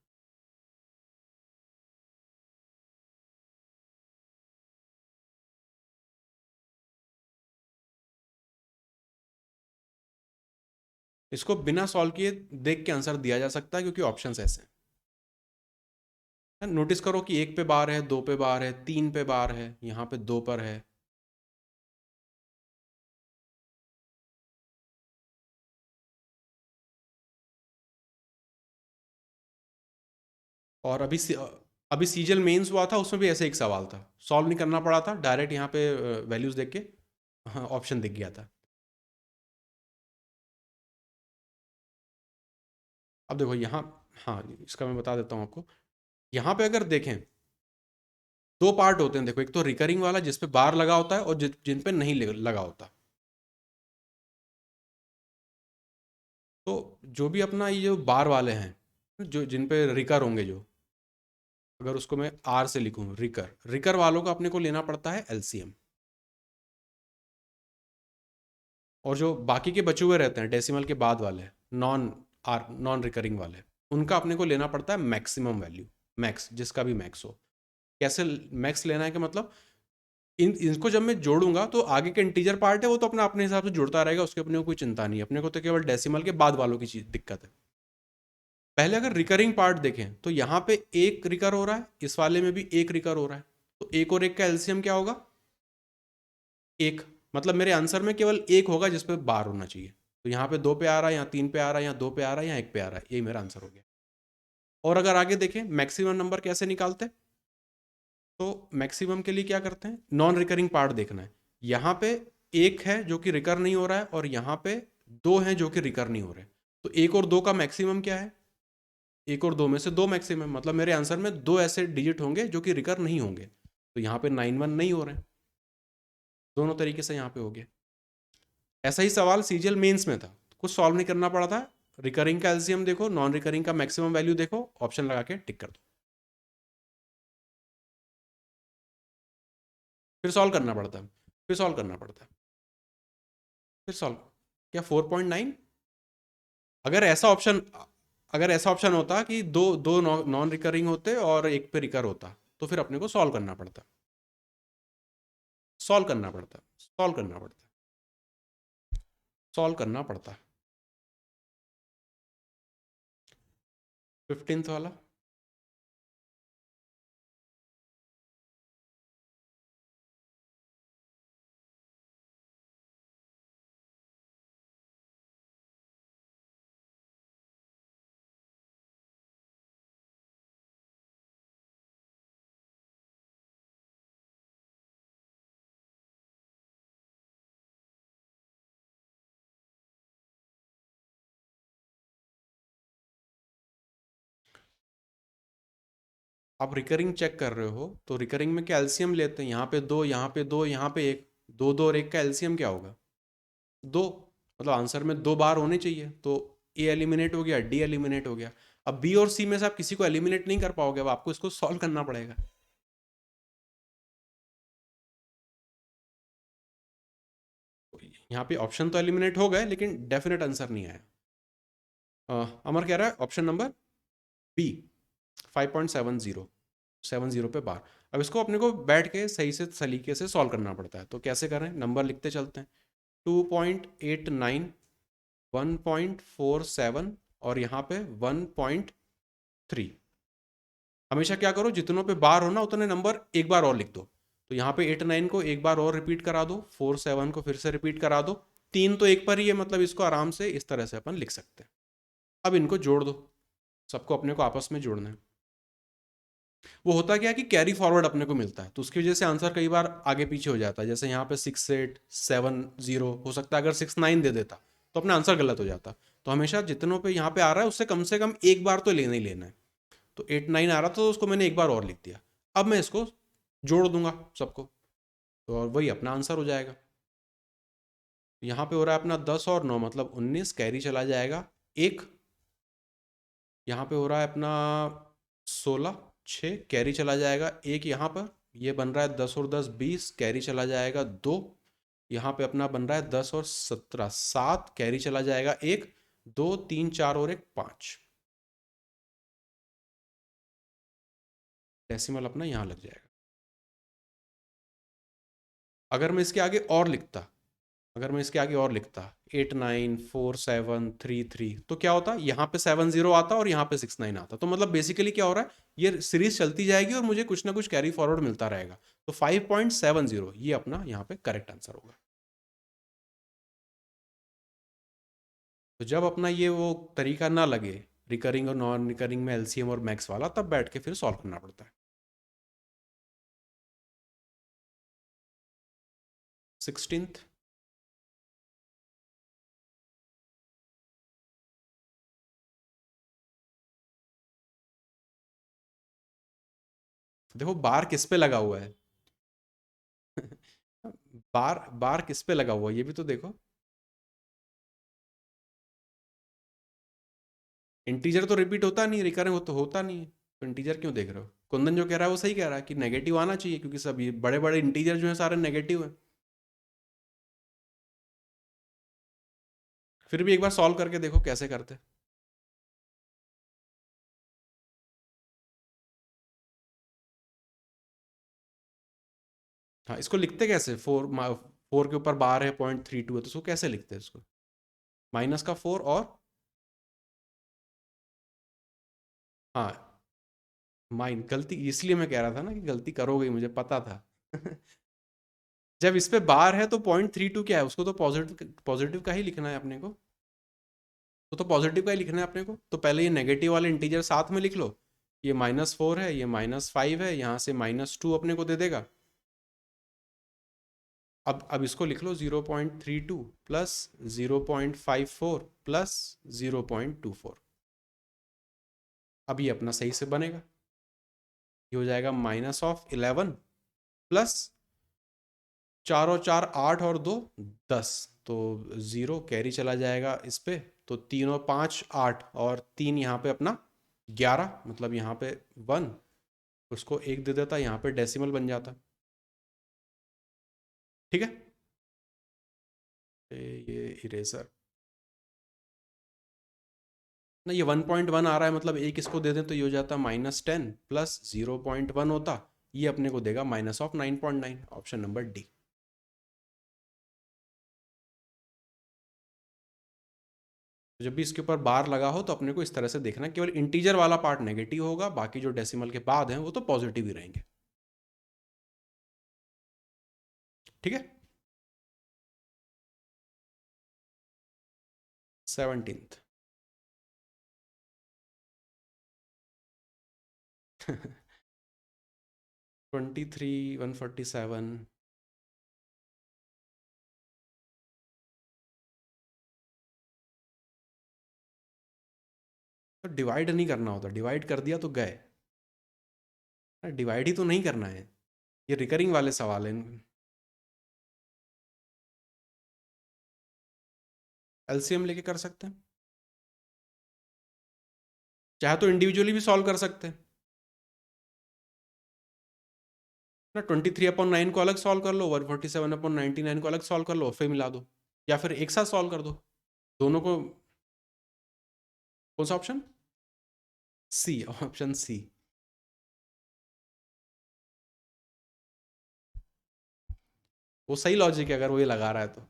इसको बिना सॉल्व किए देख के आंसर दिया जा सकता है, क्योंकि ऑप्शंस ऐसे हैं। नोटिस करो कि 1 पे बार है, 2 पे बार है, 3 पे बार है, यहाँ पे 2 पर है। और अभी सीजल मेंस हुआ था, उसमें भी ऐसे एक सवाल था, सॉल्व नहीं करना पड़ा था, डायरेक्ट यहाँ पे वैल्यूज देख के हाँ ऑप्शन दिख गया था। अब देखो यहाँ, हाँ इसका मैं बता देता हूँ आपको। यहाँ पे अगर देखें, दो पार्ट होते हैं देखो, एक तो रिकरिंग वाला जिस पे बार लगा होता है, और जिन पे नहीं लगा होता। तो जो भी अपना ये जो बार वाले हैं, जो जिन पे रिकर होंगे, जो अगर उसको मैं आर से लिखूं, रिकर रिकर वालों का अपने को लेना पड़ता है एलसीएम। और जो बाकी के बचे हुए रहते हैं डेसिमल के बाद वाले, नॉन रिकरिंग वाले, उनका अपने को लेना पड़ता है मैक्सिमम वैल्यू, मैक्स जिसका भी मैक्स हो। कैसे मैक्स लेना है कि मतलब इनको जब मैं जोड़ूंगा तो आगे का इंटीजर पार्ट है वो तो अपना अपने हिसाब से जुड़ता रहेगा, उसके अपने को कोई चिंता नहीं है, अपने को तो केवल डेसिमल के बाद वालों की चीज दिक्कत है। पहले अगर रिकरिंग पार्ट देखें तो यहाँ पे एक रिकर हो रहा है, इस वाले में भी एक रिकर हो रहा है, तो एक और एक का एलसीएम क्या होगा? एक। मतलब मेरे आंसर में केवल एक होगा जिस पे बार होना चाहिए। तो यहाँ पे दो पे आ रहा है, यहाँ तीन पे आ रहा है, यहाँ दो पे आ रहा है, यहाँ एक पे आ रहा है, यही मेरा आंसर हो गया। और अगर आगे देखें मैक्सिमम नंबर कैसे निकालते हैं, तो मैक्सिमम के लिए क्या करते हैं, नॉन रिकरिंग पार्ट देखना है। यहाँ पे एक है जो कि रिकर नहीं हो रहा है, और यहाँ पे दो हैं जो कि रिकर नहीं हो रहे, तो एक और दो का मैक्सिमम क्या है? एक और दो में से दो मैक्सिमम, मतलब मेरे आंसर में दो ऐसे डिजिट होंगे जो कि रिकर नहीं होंगे, तो यहाँ पे 9 1 नहीं हो रहे हैं। दोनों तरीके से यहाँ पे हो गया। ऐसा ही सवाल सीजीएल मेंस में था, कुछ सॉल्व नहीं करना पड़ा था, रिकरिंग का एलसीएम देखो, नॉन रिकरिंग का मैक्सिमम वैल्यू देखो, ऑप्शन लगा के टिक कर दो, फिर सॉल्व करना पड़ता है, फिर सॉल्व करना पड़ता है, फिर सॉल्व। क्या 4.9? अगर ऐसा ऑप्शन अगर ऐसा ऑप्शन होता कि दो दो नॉन रिकरिंग होते और एक पे रिकर होता, तो फिर अपने को सॉल्व करना पड़ता, सॉल्व करना पड़ता, सॉल्व करना पड़ता, सॉल्व करना पड़ता। 15th वाला। आप रिकरिंग चेक कर रहे हो तो रिकरिंग में क्या एलसीएम लेते हैं, यहाँ पे दो, यहाँ पे दो, यहाँ पे एक, दो दो और एक का एलसीएम क्या होगा? दो। मतलब आंसर में दो बार होने चाहिए, तो ए एलिमिनेट हो गया, डी एलिमिनेट हो गया। अब बी और सी में से आप किसी को एलिमिनेट नहीं कर पाओगे, अब आपको इसको सॉल्व करना पड़ेगा। यहाँ पे ऑप्शन तो एलिमिनेट हो गए लेकिन डेफिनेट आंसर नहीं आया। अमर कह रहा है ऑप्शन नंबर बी, 5.70, 70 पे बार। अब इसको अपने को बैठ के सही से सलीके से सॉल्व करना पड़ता है, तो कैसे करें, नंबर लिखते चलते हैं। 2.89, 1.47 और यहाँ पे 1.3। हमेशा क्या करो, जितनों पे बार हो ना उतने नंबर एक बार और लिख दो। तो यहाँ पे 8 9 को एक बार और रिपीट करा दो, 4 7 को फिर से रिपीट करा दो, तीन तो एक पर ही है, मतलब इसको आराम से इस तरह से अपन लिख सकते हैं। अब इनको जोड़ दो, सबको अपने को आपस में जोड़ना है। वो होता क्या है कि कैरी फॉरवर्ड अपने को मिलता है, तो उसकी वजह से आंसर कई बार आगे पीछे हो जाता है। जैसे यहाँ पे 6 8 7 0 हो सकता है, अगर 6 9 दे देता तो अपना आंसर गलत हो जाता। तो हमेशा जितनों पे यहाँ पे आ रहा है उससे कम से कम एक बार तो लेना ही लेना है। तो 8 9 आ रहा था तो उसको मैंने एक बार और लिख दिया। अब मैं इसको जोड़ दूंगा सबको, तो और वही अपना आंसर हो जाएगा। यहाँ पे हो रहा है अपना 10 और 9 मतलब 19, कैरी चला जाएगा एक। यहाँ पे हो रहा है अपना 16, 6 कैरी चला जाएगा एक, यहाँ पर ये बन रहा है 10 और 10 20, कैरी चला जाएगा दो। यहाँ पे अपना बन रहा है 10 और 17, 7 कैरी चला जाएगा एक, दो तीन चार और एक, 5। डेसिमल अपना यहाँ लग जाएगा। अगर मैं इसके आगे और लिखता, अगर मैं इसके आगे और लिखता 8 9 4 7 3 3, तो क्या होता, यहाँ पे 7 0 आता और यहाँ पे 6 9 आता। तो मतलब बेसिकली क्या हो रहा है, ये सीरीज चलती जाएगी और मुझे कुछ ना कुछ कैरी फॉरवर्ड मिलता रहेगा। तो 5.70 ये अपना यहाँ पे करेक्ट आंसर होगा। तो जब अपना ये वो तरीका ना लगे रिकरिंग और नॉन रिकरिंग में एलसीएम और मैक्स वाला, तब बैठ के फिर सॉल्व करना पड़ता है। 16th। देखो बार किस पे लगा हुआ है। बार बार किस पे लगा हुआ है ये भी तो देखो। इंटीजर तो रिपीट होता नहीं, रिकरिंग तो होता नहीं है, तो इंटीजर क्यों देख रहे हो? कुंदन जो कह रहा है वो सही कह रहा है कि नेगेटिव आना चाहिए, क्योंकि सब ये बड़े बड़े इंटीजर जो है सारे नेगेटिव है। फिर भी एक बार सॉल्व करके देखो कैसे करते हैं। हाँ, इसको लिखते कैसे? 4 के ऊपर बार है, 0.32 है, तो इसको कैसे लिखते हैं इसको? माइनस का 4 और हाँ गलती इसलिए मैं कह रहा था ना कि गलती करोगे ही, मुझे पता था। जब इस पे बार है तो 0.32 क्या है, उसको तो पॉजिटिव पॉजिटिव का ही लिखना है अपने को। तो पॉजिटिव का ही लिखना है अपने को, तो पहले ये नेगेटिव वाले इंटीजर साथ में लिख लो। ये -4 है, ये -5 है, यहाँ से -2 अपने को दे देगा। अब इसको लिख लो 0.32 प्लस 0.54 प्लस 0.24। अब ये अपना सही से बनेगा। ये हो जाएगा -11 प्लस 4 और 4 8 और 2 10, तो 0 कैरी चला जाएगा इस पे, तो 3 और 5 8 और 3 यहाँ पे अपना 11, मतलब यहाँ पे 1, उसको 1 दे देता, यहाँ पे डेसिमल बन जाता। ठीक है। ये इरेजर ना, ये 1.1 आ रहा है, मतलब एक इसको दे दें तो ये हो जाता -10 प्लस 0.1 होता, ये अपने को देगा -9.9। Option number D. जब भी इसके ऊपर बार लगा हो तो अपने को इस तरह से देखना, केवल इंटीजर वाला पार्ट नेगेटिव होगा, बाकी जो डेसिमल के बाद हैं वो तो पॉजिटिव ही रहेंगे। ठीक है। 17th। 23 147। तो डिवाइड नहीं करना होता, डिवाइड कर दिया तो गए। डिवाइड ही तो नहीं करना है, ये रिकरिंग वाले सवाल हैं। एलसीएम लेके कर सकते हैं, चाहे तो इंडिविजुअली भी सॉल्व कर सकते हैं ना। 23/9 को अलग सॉल्व कर लो, 147/99 को अलग सॉल्व कर लो, फिर मिला दो, या फिर एक साथ सॉल्व कर दो दोनों को। कौन सा ऑप्शन? सी, ऑप्शन सी। वो सही लॉजिक है अगर वो ये लगा रहा है तो।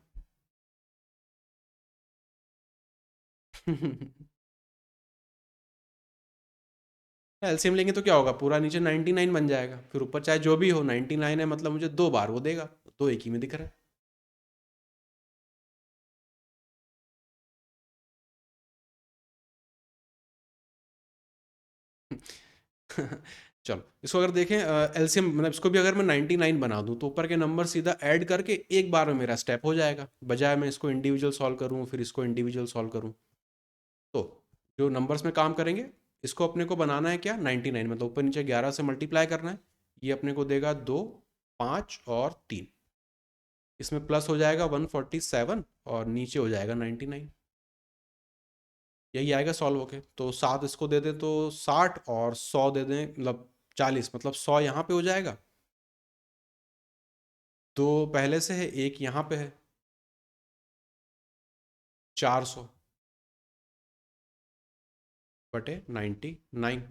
एलसीएम लेंगे तो क्या होगा, पूरा नीचे 99 बन जाएगा, फिर ऊपर चाहे जो भी हो 99 है, मतलब मुझे 2 बार वो देगा, तो एक ही में दिख रहा है। चलो इसको अगर देखें एलसीएम, मतलब इसको भी अगर मैं 99 बना दूं तो ऊपर के नंबर सीधा ऐड करके एक बार में मेरा स्टेप हो जाएगा, बजाय मैं इसको इंडिविजुअल सॉल्व करूं फिर इसको इंडिविजुअल सॉल्व करूं। तो जो नंबर्स में काम करेंगे, इसको अपने को बनाना है क्या, 99, मतलब ऊपर नीचे 11 से मल्टीप्लाई करना है। ये अपने को देगा 2 5 और 3, इसमें प्लस हो जाएगा 147 और नीचे हो जाएगा 99। यही आएगा सॉल्व होके, तो 7 इसको दे दें तो 60 और 100 दे दें मतलब 40, मतलब 100 यहाँ पे हो जाएगा, 2 पहले से है, एक यहाँ पे है, 400 बटे 99।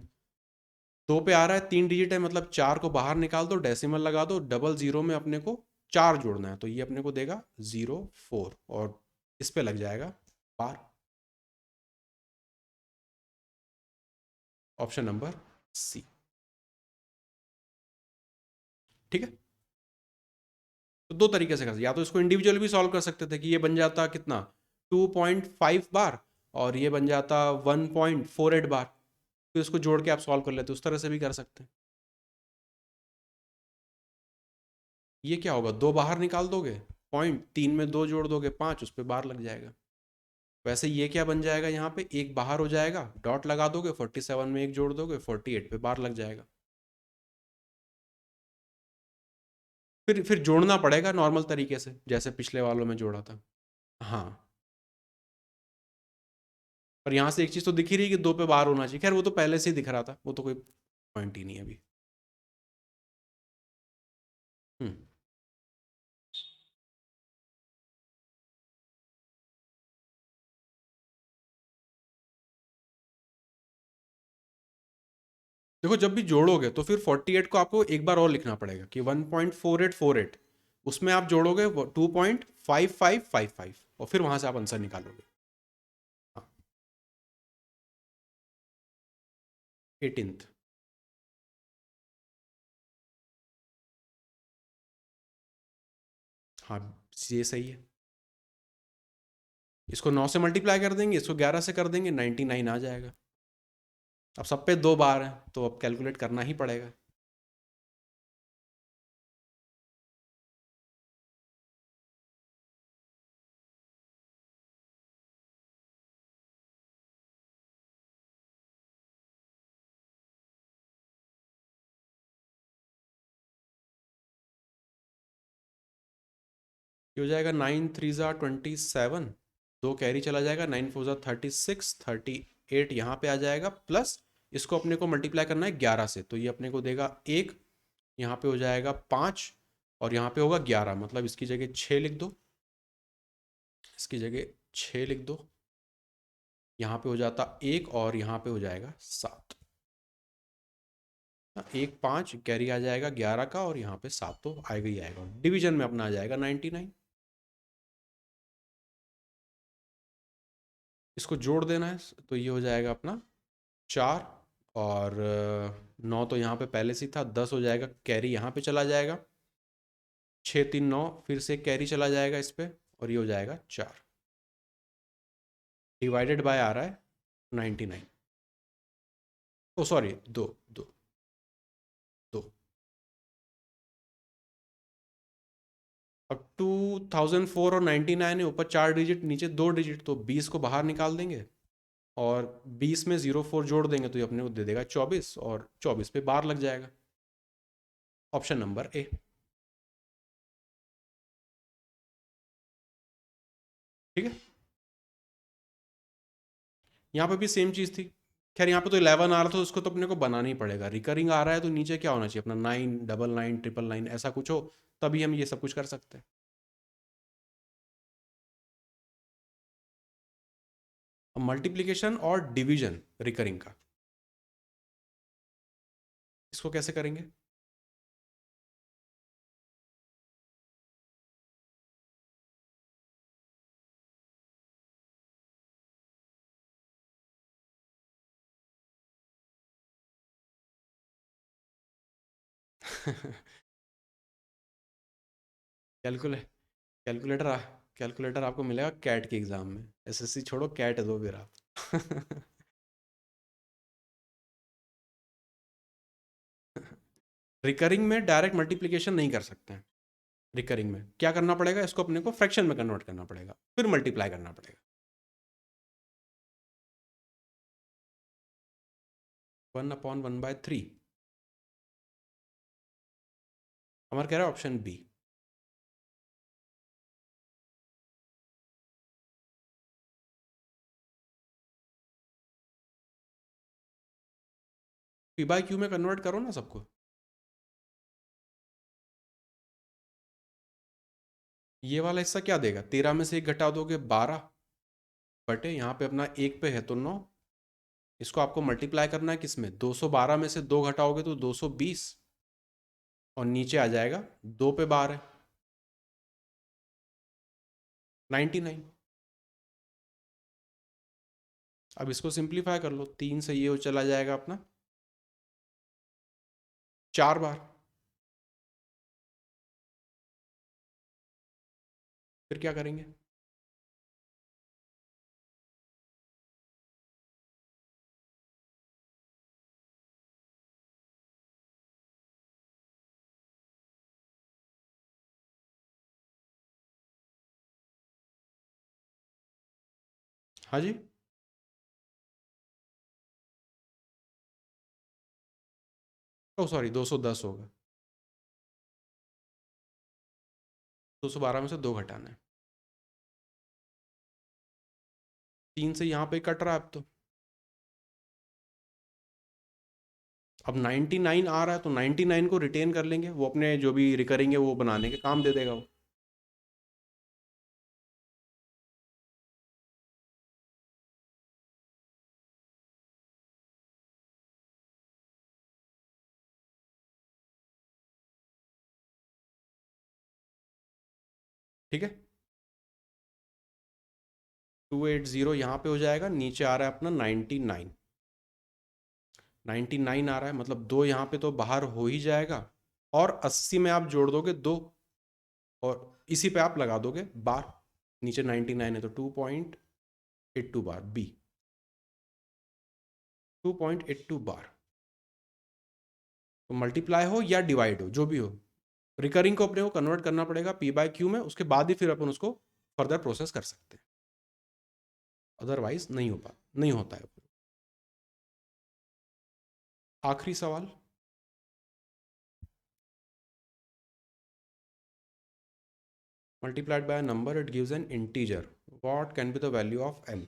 2 पे आ रहा है, 3 डिजिट है, मतलब 4 को बाहर निकाल दो, डेसिमल लगा दो, डबल जीरो में अपने को 4 जोड़ना है, तो ये अपने को देगा 04 और इस पे लग जाएगा बार। Option number C. ठीक है। तो दो तरीके से कर सकते, या तो इसको इंडिविजुअली भी सॉल्व कर सकते थे कि ये बन जाता कितना 2.5 बार, और ये बन जाता 1.48 बार। फिर उसको जोड़ के आप सॉल्व कर लेते, उस तरह से भी कर सकते हैं। ये क्या होगा, दो बाहर निकाल दोगे, पॉइंट, 3 में 2 जोड़ दोगे 5, उस पर बार लग जाएगा। वैसे ये क्या बन जाएगा, यहाँ पे एक बाहर हो जाएगा, डॉट लगा दोगे, 47 में एक जोड़ दोगे, 48 पे बार लग जाएगा। फिर जोड़ना पड़ेगा नॉर्मल तरीके से, जैसे पिछले वालों में जोड़ा था। हाँ, पर यहाँ से एक चीज़ तो दिख ही रही है कि 2 पे बार होना चाहिए। खैर वो तो पहले से ही दिख रहा था, वो तो कोई पॉइंट ही नहीं है अभी। हम्म देखो, जब भी जोड़ोगे तो फिर 48 को आपको एक बार और लिखना पड़ेगा कि 1.4848, उसमें आप जोड़ोगे 2.5555 और फिर वहां से आप आंसर निकालोगे। हाँ, 18th। हाँ, ये सही है। इसको 9 से मल्टीप्लाई कर देंगे, इसको 11 से कर देंगे, 99 आ जाएगा। अब सब पे 2 बार है तो अब कैलकुलेट करना ही पड़ेगा। ये हो जाएगा 9 3 ज़ा 27, 2 कैरी चला जाएगा, 9 4 ज़ा 36, 38 यहाँ पे आ जाएगा, प्लस इसको अपने को मल्टीप्लाई करना है 11 से, तो ये अपने को देगा 1, यहाँ पे हो जाएगा 5, और यहाँ पे होगा 11, मतलब इसकी जगह 6 लिख दो, इसकी जगह 6 लिख दो, यहाँ पे हो जाता 1 और यहाँ पे हो जाएगा 7। 1 5 कैरी आ जाएगा 11 का, और यहाँ पे 7 तो आएगा ही आएगा, डिवीजन में अपना आ जाएगा 99। इसको जोड़ देना है, तो ये हो जाएगा अपना 4, और 9 तो यहाँ पे पहले से ही था, 10 हो जाएगा, कैरी यहाँ पे चला जाएगा, 6 3 9, फिर से कैरी चला जाएगा इस पे, और ये हो जाएगा 4, डिवाइडेड बाय आ रहा है 99। ओ सॉरी, दो दो दो। अब 2004 और 99 है, ऊपर 4 डिजिट, नीचे 2 डिजिट, तो 20 को बाहर निकाल देंगे, और 20 में 04 जोड़ देंगे तो ये अपने को दे देगा 24, और 24 पे बार लग जाएगा। Option number A. ठीक है, यहाँ पे भी सेम चीज़ थी। खैर यहाँ पे तो 11 आ रहा था, तो उसको तो अपने को बनाना ही पड़ेगा। रिकरिंग आ रहा है तो नीचे क्या होना चाहिए अपना, 9 99 999 ऐसा कुछ हो, तभी हम ये सब कुछ कर सकते हैं। अब मल्टीप्लीकेशन और डिवीजन रिकरिंग का, इसको कैसे करेंगे? कैलकुले कैलकुलेटर कैलकुलेटर आपको मिलेगा कैट के एग्जाम में, एसएससी छोड़ो, कैट दो फिर आप। रिकरिंग में डायरेक्ट मल्टीप्लिकेशन नहीं कर सकते हैं। रिकरिंग में क्या करना पड़ेगा, इसको अपने को फ्रैक्शन में कन्वर्ट करना पड़ेगा, फिर मल्टीप्लाई करना पड़ेगा। 1/1/3। हमारा कह रहा है option B. P by q में कन्वर्ट करो ना सबको। ये वाला हिस्सा क्या देगा, 13 में से एक घटा दोगे 12, बटे यहाँ पे अपना एक पे है तो 9, इसको आपको मल्टीप्लाई करना है किसमें, 212 में से 2 घटाओगे तो 220, और नीचे आ जाएगा 2 पे बार है, 99। अब इसको सिंप्लीफाई कर लो, 3 से ये चला जाएगा अपना 4 बार। फिर क्या करेंगे, हाँ जी, ओ सॉरी 210 होगा, 212 में से 2 घटाना है, 3 से यहाँ पे कट रहा है अब तो। अब 99 आ रहा है तो 99 को रिटेन कर लेंगे, वो अपने जो भी रिकरिंग है वो बनाने के काम दे देगा वो। ठीक है, 280 यहाँ पे हो जाएगा, नीचे आ रहा है अपना 99, 99 आ रहा है, मतलब 2 यहाँ पे तो बाहर हो ही जाएगा, और 80 में आप जोड़ दोगे 2, और इसी पे आप लगा दोगे बार, नीचे 99 है तो 2.82 बार बी, 2.82 बार। तो मल्टीप्लाई हो या डिवाइड हो जो भी हो, रिकरिंग को अपने को कन्वर्ट करना पड़ेगा पी बाय क्यू में, उसके बाद ही फिर अपन उसको फर्दर प्रोसेस कर सकते हैं, अदरवाइज नहीं होता है। आखिरी सवाल, multiplied by a number it gives an integer, what can be the value of m?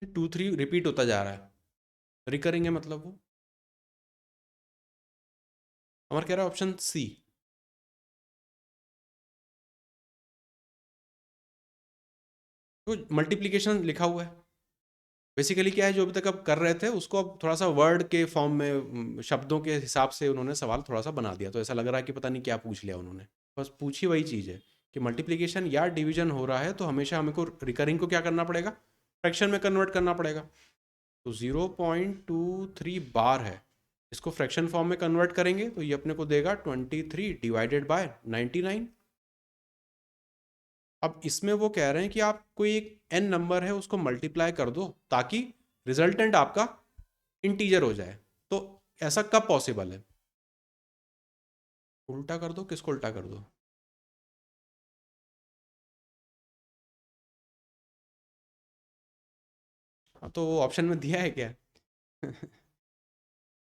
Two three repeat होता जा रहा है, रिकरिंग है मतलब वो। हमारा कह रहा है ऑप्शन सी, तो मल्टीप्लीकेशन लिखा हुआ है, बेसिकली क्या है जो अभी तक आप कर रहे थे उसको अब थोड़ा सा वर्ड के फॉर्म में, शब्दों के हिसाब से उन्होंने सवाल थोड़ा सा बना दिया, तो ऐसा लग रहा है कि पता नहीं क्या पूछ लिया उन्होंने। बस पूछी वही चीज़ है कि मल्टीप्लिकेशन या डिवीजन हो रहा है तो हमेशा हमको रिकरिंग को क्या करना पड़ेगा, फ्रैक्शन में कन्वर्ट करना पड़ेगा। तो 0.23 बार है, इसको फ्रैक्शन फॉर्म में कन्वर्ट करेंगे तो ये अपने को देगा 23 डिवाइडेड बाय 99। अब इसमें वो कह रहे हैं कि आप कोई एक एन नंबर है उसको मल्टीप्लाई कर दो ताकि रिजल्टेंट आपका इंटीजर हो जाए, तो ऐसा कब पॉसिबल है? उल्टा कर दो, किसको उल्टा कर दो? हाँ, तो वो ऑप्शन में दिया है क्या?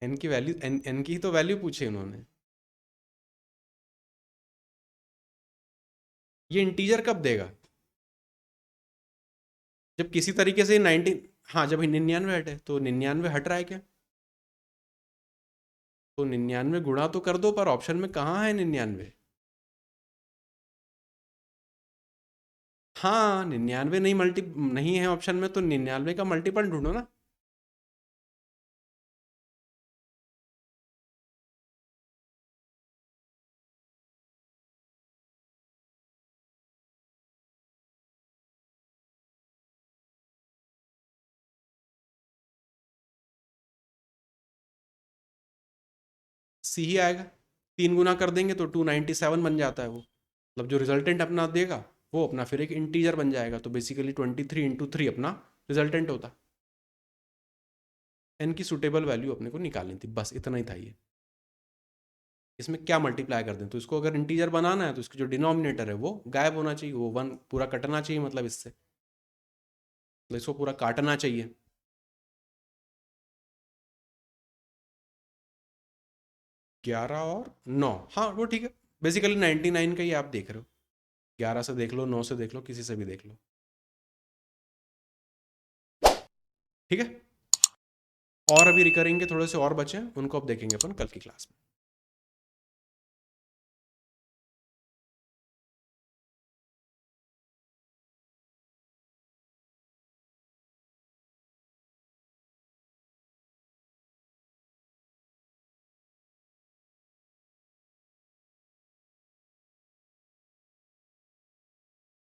एन की वैल्यू, एन की ही तो वैल्यू पूछी उन्होंने। ये इंटीजर कब देगा? जब किसी तरीके से 19, हाँ जब 99 हटे, तो 99 हट रहा है क्या? तो 99 गुणा तो कर दो, पर ऑप्शन में कहाँ है 99? हाँ 99 नहीं, मल्टी नहीं है ऑप्शन में, तो 99 का मल्टीपल ढूंढो ना। सी ही आएगा, 3 गुना कर देंगे तो 297 बन जाता है वो, मतलब जो रिजल्टेंट अपना देगा वो अपना फिर एक इंटीजर बन जाएगा, तो बेसिकली 23 × 3 अपना रिजल्टेंट होता। एन की सुटेबल वैल्यू अपने को निकालनी थी, बस इतना ही था ये। इसमें क्या मल्टीप्लाई कर दें, तो इसको अगर इंटीजर बनाना है तो इसकी जो डिनोमिनेटर है वो गायब होना चाहिए, वो 1 पूरा कटना चाहिए, मतलब इससे, तो इसको पूरा काटना चाहिए। 11 और 9, हाँ वो ठीक है, बेसिकली 99 का ही आप देख रहे हो, 11 से देख लो, 9 से देख लो, किसी से भी देख लो। ठीक है, और अभी रिकरिंग के थोड़े से और बचे हैं, उनको अब देखेंगे अपन कल की क्लास में।